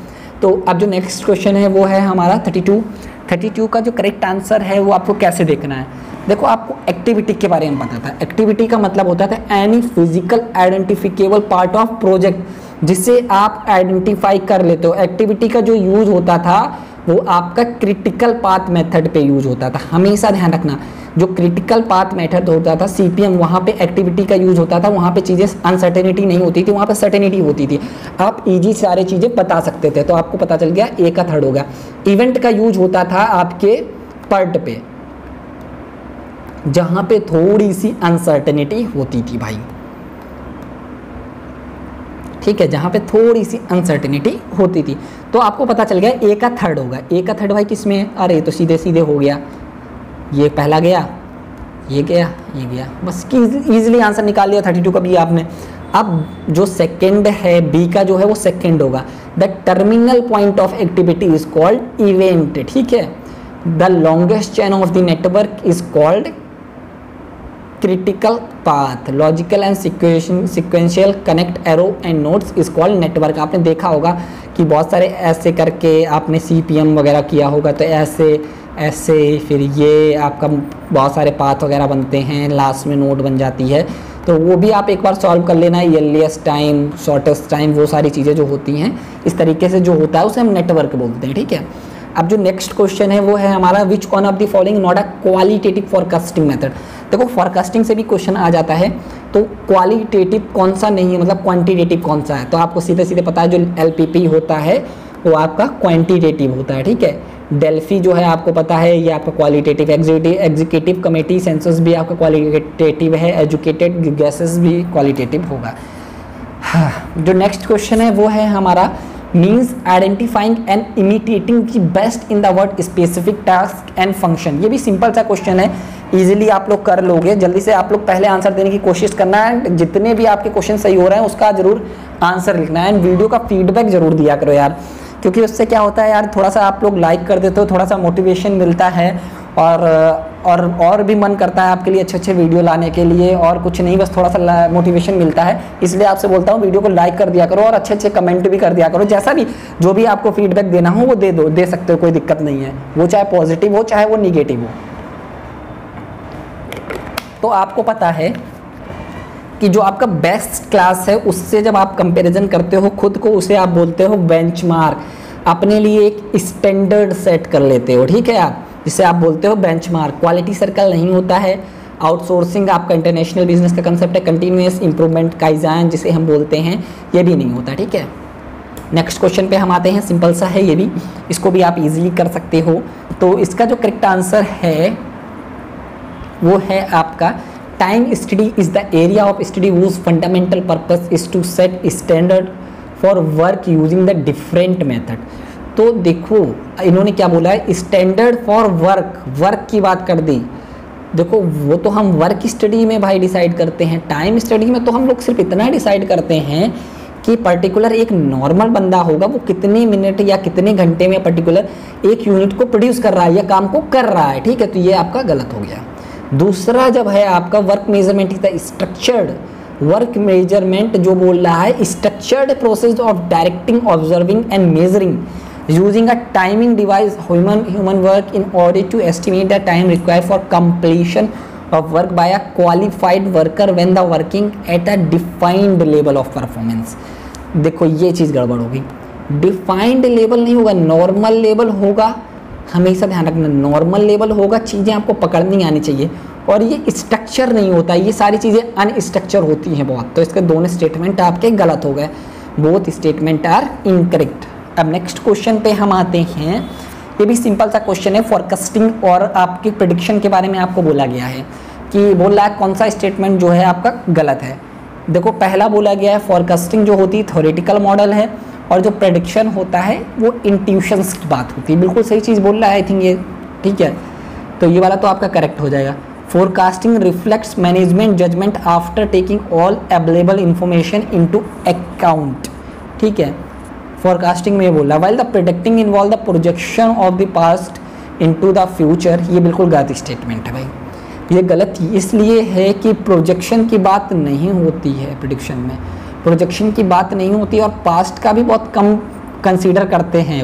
तो अब जो नेक्स्ट क्वेश्चन है वो है हमारा 32 का जो करेक्ट आंसर है वो आपको कैसे देखना है। देखो आपको एक्टिविटी के बारे में पता था। एक्टिविटी का मतलब होता था any physical identifiable part of project, जिसे आप आइडेंटिफाई कर लेते हो। एक्टिविटी का जो यूज होता था वो आपका क्रिटिकल पाथ मेथड पे यूज होता था। हमेशा ध्यान रखना, जो क्रिटिकल पाथ मेथड होता था सीपीएम, वहाँ पे एक्टिविटी का यूज होता था। वहाँ पे चीज़ें अनसर्टेनिटी नहीं होती थी, वहाँ पे सर्टेनिटी होती थी। आप इजी सारे चीज़ें बता सकते थे। तो आपको पता चल गया ए का थर्ड होगा। इवेंट का यूज होता था आपके पर्ट पे, जहाँ पे थोड़ी सी अनसर्टेनिटी होती थी भाई, ठीक है, जहाँ पे थोड़ी सी अनसर्टेनिटी होती थी। तो आपको पता चल गया ए का थर्ड होगा। ए का थर्ड भाई किस में है, अरे तो सीधे हो गया, ये पहला गया, ये गया, ये गया, बस इजीली आंसर निकाल लिया 32 का भी आपने। अब जो सेकंड है बी का जो है वो सेकंड होगा। The terminal point of activity is called event, ठीक है। The longest chain of the network is called critical path, logical and sequential connect arrow end nodes is called network. आपने देखा होगा कि बहुत सारे ऐसे करके आपने CPM वगैरह किया होगा, तो ऐसे ऐसे फिर ये आपका बहुत सारे पाथ वगैरह बनते हैं, लास्ट में नोड बन जाती है। तो वो भी आप एक बार सॉल्व कर लेना, अर्लीस्ट टाइम, शॉर्टेस्ट टाइम, वो सारी चीज़ें जो होती हैं इस तरीके से जो होता है उसे हम नेटवर्क बोलते हैं, ठीक है। अब जो नेक्स्ट क्वेश्चन है वो है हमारा which one of the following not a qualitative forecasting method. देखो फॉरकास्टिंग से भी क्वेश्चन आ जाता है, तो क्वालिटेटिव कौन सा नहीं है, मतलब क्वांटिटेटिव कौन सा है। तो आपको सीधे सीधे पता है जो LPP होता है वो आपका क्वांटिटेटिव होता है, ठीक है। डेल्फी जो है आपको पता है ये आपका क्वालिटेटिव, एग्जीक्यूटिव कमेटी सेंसस भी आपका क्वालिटेटिव है, एजुकेटेड गैसेस भी क्वालिटेटिव होगा। हाँ, जो नेक्स्ट क्वेश्चन है वो है हमारा means identifying and imitating the best in the word specific task and function. ये भी सिंपल सा क्वेश्चन है, इजीली आप लोग कर लोगे। जल्दी से आप लोग पहले आंसर देने की कोशिश करना है, जितने भी आपके क्वेश्चन सही हो रहे हैं उसका जरूर आंसर लिखना है, एंड वीडियो का फीडबैक जरूर दिया करो यार, क्योंकि उससे क्या होता है यार, थोड़ा सा आप लोग लाइक कर देते हो, थोड़ा सा मोटिवेशन मिलता है और भी मन करता है आपके लिए अच्छे अच्छे वीडियो लाने के लिए, और कुछ नहीं बस थोड़ा सा मोटिवेशन मिलता है। इसलिए आपसे बोलता हूँ वीडियो को लाइक कर दिया करो और अच्छे अच्छे कमेंट भी कर दिया करो। जैसा भी जो भी आपको फीडबैक देना हो वो दे सकते हो, कोई दिक्कत नहीं है, वो चाहे पॉजिटिव हो चाहे वो निगेटिव हो। तो आपको पता है कि जो आपका बेस्ट क्लास है उससे जब आप कंपैरिजन करते हो खुद को, उसे आप बोलते हो बेंचमार्क। अपने लिए एक स्टैंडर्ड सेट कर लेते हो, ठीक है आप, जिसे आप बोलते हो बेंचमार्क। क्वालिटी सर्कल नहीं होता है। आउटसोर्सिंग आपका इंटरनेशनल बिजनेस का कंसेप्ट है। कंटिन्यूअस इंप्रूवमेंट काइजान जिसे हम बोलते हैं, ये भी नहीं होता, ठीक है। नेक्स्ट क्वेश्चन पे हम आते हैं, सिंपल सा है ये भी, इसको भी आप इजीली कर सकते हो। तो इसका जो करेक्ट आंसर है वो है आपका time study is the area of study whose fundamental purpose is to set standard for work using the different method. तो देखो इन्होंने क्या बोला है, स्टैंडर्ड फॉर वर्क की बात कर दी। देखो वो तो हम वर्क स्टडी में भाई डिसाइड करते हैं, टाइम स्टडी में तो हम लोग सिर्फ इतना डिसाइड करते हैं कि पर्टिकुलर एक नॉर्मल बंदा होगा वो कितने मिनट या कितने घंटे में पर्टिकुलर एक यूनिट को प्रोड्यूस कर रहा है या काम को कर रहा है, ठीक है। तो ये आपका गलत हो गया। दूसरा जब है आपका work measurement is the structured, work measurement जो बोल रहा है structured process of directing, observing and measuring using a timing device human work in order to estimate the time required for completion of work by a qualified worker when the working at a defined level of performance. देखो ये चीज़ गड़बड़ होगी, defined level नहीं होगा, normal level होगा। हमेशा ध्यान रखना नॉर्मल लेवल होगा, चीज़ें आपको पकड़नी आनी चाहिए, और ये स्ट्रक्चर नहीं होता, ये सारी चीज़ें अनस्ट्रक्चर होती हैं बहुत। तो इसके दोनों स्टेटमेंट आपके गलत हो गए, बोथ स्टेटमेंट आर इनकरेक्ट। अब नेक्स्ट क्वेश्चन पे हम आते हैं, ये भी सिंपल सा क्वेश्चन है, फॉरकास्टिंग और आपकी प्रेडिक्शन के बारे में आपको बोला गया है कि बोला कौन सा स्टेटमेंट जो है आपका गलत है। देखो पहला बोला गया है फॉरकास्टिंग जो होती है थ्योरेटिकल मॉडल है, और जो प्रेडिक्शन होता है वो इंट्यूशंस की बात होती है। बिल्कुल सही चीज़ बोल रहा है आई थिंक ये, ठीक है। तो ये वाला तो आपका करेक्ट हो जाएगा। Forecasting reflects management judgement after taking all available information into account, ठीक है। फोरकास्टिंग में बोला while the predicting involve the projection of the past into the future, ये बिल्कुल गलत स्टेटमेंट है भाई। ये गलत इसलिए है कि प्रोजेक्शन की बात नहीं होती है प्रेडिक्शन में, प्रोजेक्शन की बात नहीं होती, और पास्ट का भी बहुत कम कंसीडर करते हैं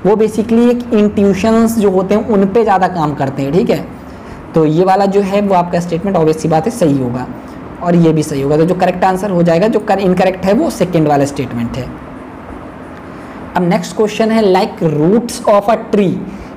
वो बेसिकली एक इंट्यूशंस जो होते हैं उन पे ज़्यादा काम करते हैं, ठीक है। तो ये वाला जो है वो आपका स्टेटमेंट ऑब्वियस सी बात है सही होगा, और ये भी सही होगा। तो जो करेक्ट आंसर हो जाएगा, जो इनकरेक्ट है वो सेकेंड वाला स्टेटमेंट है। अब नेक्स्ट क्वेश्चन है like roots of a tree.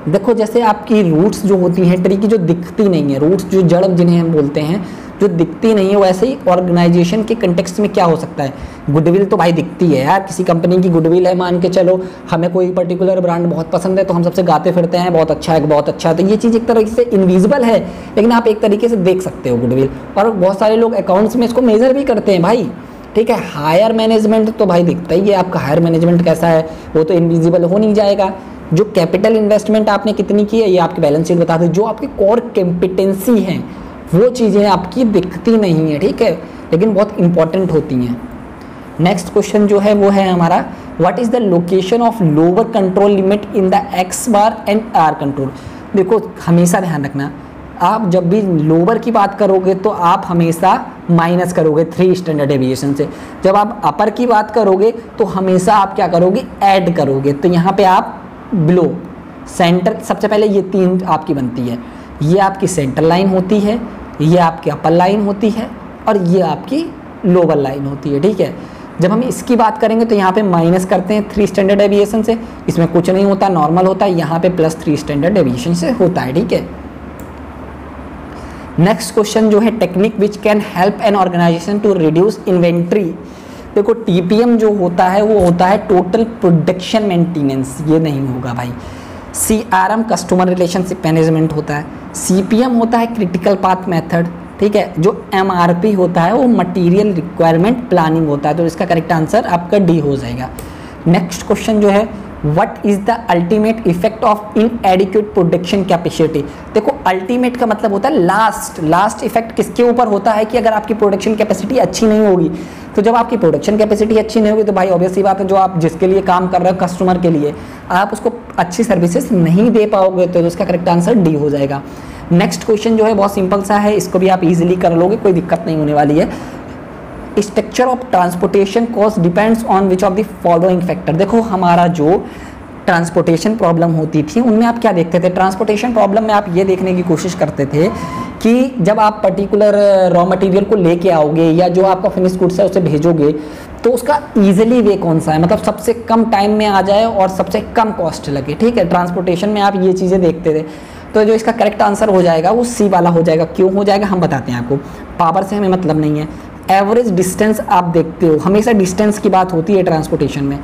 देखो जैसे आपकी रूट्स जो होती हैं ट्री की जो दिखती नहीं है, रूट्स जो जड़ जिन्हें हम बोलते हैं जो दिखती नहीं है, वैसे ही ऑर्गेनाइजेशन के कंटेक्स्ट में क्या हो सकता है, गुडविल तो भाई दिखती है यार, किसी कंपनी की गुडविल है, मान के चलो हमें कोई पर्टिकुलर ब्रांड बहुत पसंद है तो हम सबसे गाते फिरते हैं बहुत अच्छा है बहुत अच्छा है। तो ये चीज़ एक तरह से इनविजिबल है, लेकिन आप एक तरीके से देख सकते हो गुडविल, और बहुत सारे लोग अकाउंट्स में इसको मेजर भी करते हैं भाई, ठीक है। हायर मैनेजमेंट तो भाई दिखता ही है, आपका हायर मैनेजमेंट कैसा है वो तो इनविजिबल हो नहीं जाएगा। जो कैपिटल इन्वेस्टमेंट आपने कितनी की है ये आपकी बैलेंस शीट बता दे। जो आपकी कोर कॉम्पिटेंसी हैं वो चीज़ें आपकी दिखती नहीं है, ठीक है, लेकिन बहुत इंपॉर्टेंट होती हैं। नेक्स्ट क्वेश्चन जो है वो है हमारा what is the location of lower control limit in the X bar and R control. देखो हमेशा ध्यान रखना आप जब भी लोअर की बात करोगे तो आप हमेशा माइनस करोगे 3 स्टैंडर्ड डेविएशन से। जब आप अपर की बात करोगे तो हमेशा आप क्या करोगे, ऐड करोगे। तो यहाँ पे आप बिलो सेंटर, सबसे पहले ये 3 आपकी बनती है, ये आपकी सेंटर लाइन होती है, ये आपकी अपर लाइन होती है और ये आपकी लोअर लाइन होती है, ठीक है। जब हम इसकी बात करेंगे तो यहाँ पे माइनस करते हैं 3 स्टैंडर्ड डेविएशन से, इसमें कुछ नहीं होता, नॉर्मल होता है, यहाँ पे प्लस 3 स्टैंडर्ड डेविएशन से होता है, ठीक है। नेक्स्ट क्वेश्चन जो है, technique which can help an organization to reduce inventory. देखो टीपीएम जो होता है वो होता है टोटल प्रोडक्शन मेंटेनेंस, ये नहीं होगा भाई। सीआरएम कस्टमर रिलेशनशिप मैनेजमेंट होता है, सीपीएम होता है क्रिटिकल पाथ मेथड, ठीक है। जो एमआरपी होता है वो मटेरियल रिक्वायरमेंट प्लानिंग होता है। तो इसका करेक्ट आंसर आपका डी हो जाएगा। नेक्स्ट क्वेश्चन जो है, what is the ultimate effect of इनएडिक्वेट production capacity. देखो अल्टीमेट का मतलब होता है लास्ट इफेक्ट किसके ऊपर होता है कि अगर आपकी प्रोडक्शन कैपेसिटी अच्छी नहीं होगी, तो जब आपकी प्रोडक्शन कैपेसिटी अच्छी नहीं होगी तो भाई ऑब्वियस सी बात है, जो आप जिसके लिए काम कर रहे हो कस्टमर के लिए, आप उसको अच्छी सर्विसेज नहीं दे पाओगे, तो इसका करेक्ट आंसर डी हो जाएगा। नेक्स्ट क्वेश्चन जो है बहुत सिंपल सा है, इसको भी आप इजीली कर लोगे, कोई दिक्कत नहीं होने वाली है। Structure of transportation cost depends on which of the following factor. देखो हमारा जो ट्रांसपोर्टेशन प्रॉब्लम होती थी उनमें आप क्या देखते थे, ट्रांसपोर्टेशन प्रॉब्लम में आप ये देखने की कोशिश करते थे कि जब आप पर्टिकुलर रॉ मटेरियल को लेके आओगे या जो आपका फिनिश गुड्स है उसे भेजोगे, तो उसका ईजिली वे कौन सा है, मतलब सबसे कम टाइम में आ जाए और सबसे कम कॉस्ट लगे, ठीक है। ट्रांसपोर्टेशन में आप ये चीज़ें देखते थे। तो जो इसका करेक्ट आंसर हो जाएगा वो सी वाला हो जाएगा। क्यों हो जाएगा हम बताते हैं आपको, पावर से हमें मतलब नहीं है। एवरेज डिस्टेंस आप देखते हो, हमेशा डिस्टेंस की बात होती है ट्रांसपोर्टेशन में।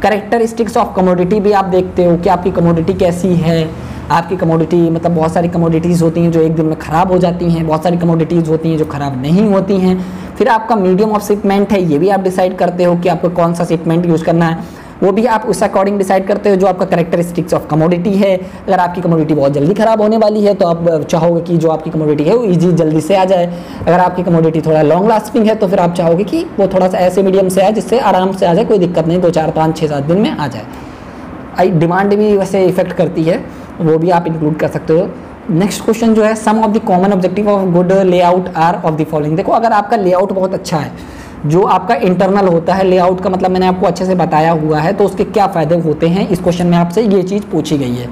कैरेक्टरिस्टिक्स ऑफ कमोडिटी भी आप देखते हो कि आपकी कमोडिटी कैसी है। आपकी कमोडिटी मतलब बहुत सारी कमोडिटीज़ होती हैं जो एक दिन में ख़राब हो जाती हैं, बहुत सारी कमोडिटीज़ होती हैं जो ख़राब नहीं होती हैं। फिर आपका मीडियम ऑफ शिपमेंट है, ये भी आप डिसाइड करते हो कि आपको कौन सा शिपमेंट यूज़ करना है, वो भी आप उस अकॉर्डिंग डिसाइड करते हो। जो आपका कैरेक्टरिस्टिक्स ऑफ कमोडिटी है, अगर आपकी कमोडिटी बहुत जल्दी ख़राब होने वाली है तो आप चाहोगे कि जो आपकी कमोडिटी है वो ईजी जल्दी से आ जाए। अगर आपकी कमोडिटी थोड़ा लॉन्ग लास्टिंग है तो फिर आप चाहोगे कि वो थोड़ा सा ऐसे मीडियम से आए जिससे आराम से आ जाए, कोई दिक्कत नहीं, 2 4 5 6 7 दिन में आ जाए। डिमांड भी वैसे इफेक्ट करती है, वो भी आप इंक्लूड कर सकते हो। नेक्स्ट क्वेश्चन जो है, some of the common objective of good layout are of the following. देखो अगर आपका लेआउट बहुत अच्छा है, जो आपका इंटरनल होता है लेआउट का मतलब मैंने आपको अच्छे से बताया हुआ है, तो उसके क्या फ़ायदे होते हैं, इस क्वेश्चन में आपसे ये चीज़ पूछी गई है।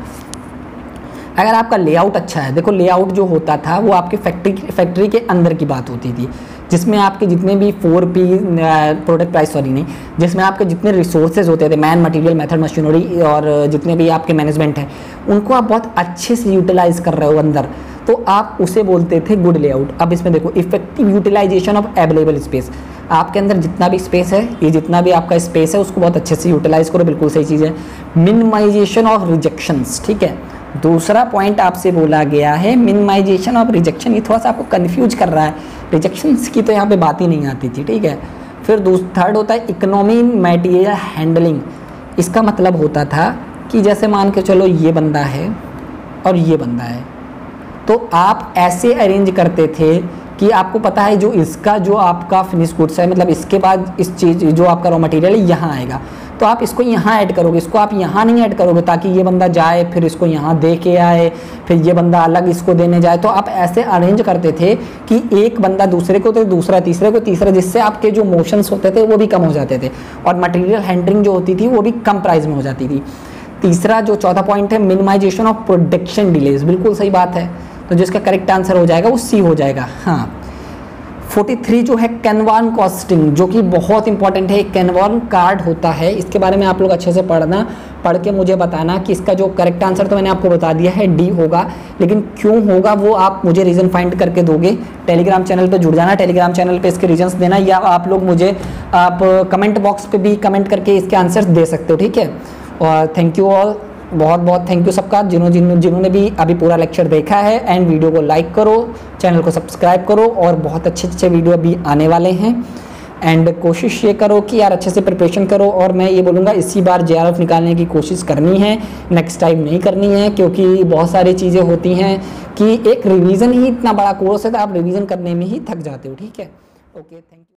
अगर आपका लेआउट अच्छा है, देखो लेआउट जो होता था वो आपके फैक्ट्री के अंदर की बात होती थी, जिसमें आपके जितने भी 4P प्रोडक्ट प्राइस सॉरी नहीं, जिसमें आपके जितने रिसोर्सेज होते थे, मैन मटेरियल मेथड मशीनरी और जितने भी आपके मैनेजमेंट हैं, उनको आप बहुत अच्छे से यूटिलाइज कर रहे हो अंदर, तो आप उसे बोलते थे गुड लेआउट। अब इसमें देखो effective utilization of available space, आपके अंदर जितना भी स्पेस है, ये जितना भी आपका स्पेस है उसको बहुत अच्छे से यूटिलाइज करो, बिल्कुल सही चीज़ है। मिनिमाइजेशन ऑफ रिजेक्शंस, ठीक है। दूसरा पॉइंट आपसे बोला गया है मिनिमाइजेशन ऑफ रिजेक्शन, ये थोड़ा सा आपको कंफ्यूज कर रहा है, रिजेक्शंस की तो यहाँ पे बात ही नहीं आती थी, ठीक है। फिर थर्ड होता है इकोनॉमी मटेरियल हैंडलिंग। इसका मतलब होता था कि जैसे मान के चलो ये बंदा है और ये बंदा है, तो आप ऐसे अरेंज करते थे कि आपको पता है जो इसका जो आपका फिनिश गुड्स है, मतलब इसके बाद इस चीज़ जो आपका रॉ मटेरियल है यहाँ आएगा, तो आप इसको यहाँ ऐड करोगे, इसको आप यहाँ नहीं ऐड करोगे ताकि ये बंदा जाए फिर इसको यहाँ दे के आए, फिर ये बंदा अलग इसको देने जाए। तो आप ऐसे अरेंज करते थे कि एक बंदा दूसरे को तो दूसरा तीसरे को तीसरा, जिससे आपके जो मोशंस होते थे वो भी कम हो जाते थे और मटेरियल हैंडलिंग जो होती थी वो भी कम प्राइस में हो जाती थी। तीसरा जो चौथा पॉइंट है मिनिमाइजेशन ऑफ प्रोडक्शन डिलेज, बिल्कुल सही बात है, तो जिसका करेक्ट आंसर हो जाएगा वो सी हो जाएगा। हाँ 43 जो है कैनवान कॉस्टिंग, जो कि बहुत इंपॉर्टेंट है। कैनवान कार्ड होता है, इसके बारे में आप लोग अच्छे से पढ़ के मुझे बताना कि इसका जो करेक्ट आंसर तो मैंने आपको बता दिया है डी होगा, लेकिन क्यों होगा वो आप मुझे रीज़न फाइंड करके दोगे। टेलीग्राम चैनल पे जुड़ जाना, टेलीग्राम चैनल पे इसके रीजंस देना, या आप लोग मुझे आप कमेंट बॉक्स पे भी कमेंट करके इसके आंसर्स दे सकते हो, ठीक है। और थैंक यू ऑल, बहुत बहुत थैंक यू सबका जिन्होंने भी अभी पूरा लेक्चर देखा है। एंड वीडियो को लाइक करो, चैनल को सब्सक्राइब करो, और बहुत अच्छे अच्छे वीडियो अभी आने वाले हैं। एंड कोशिश ये करो कि यार अच्छे से प्रिपरेशन करो, और मैं ये बोलूँगा इसी बार JRF निकालने की कोशिश करनी है, नेक्स्ट टाइम नहीं करनी है, क्योंकि बहुत सारी चीज़ें होती हैं कि एक रिवीजन ही इतना बड़ा कोर्स है तो आप रिवीजन करने में ही थक जाते हो, ठीक है। Okay, thank you.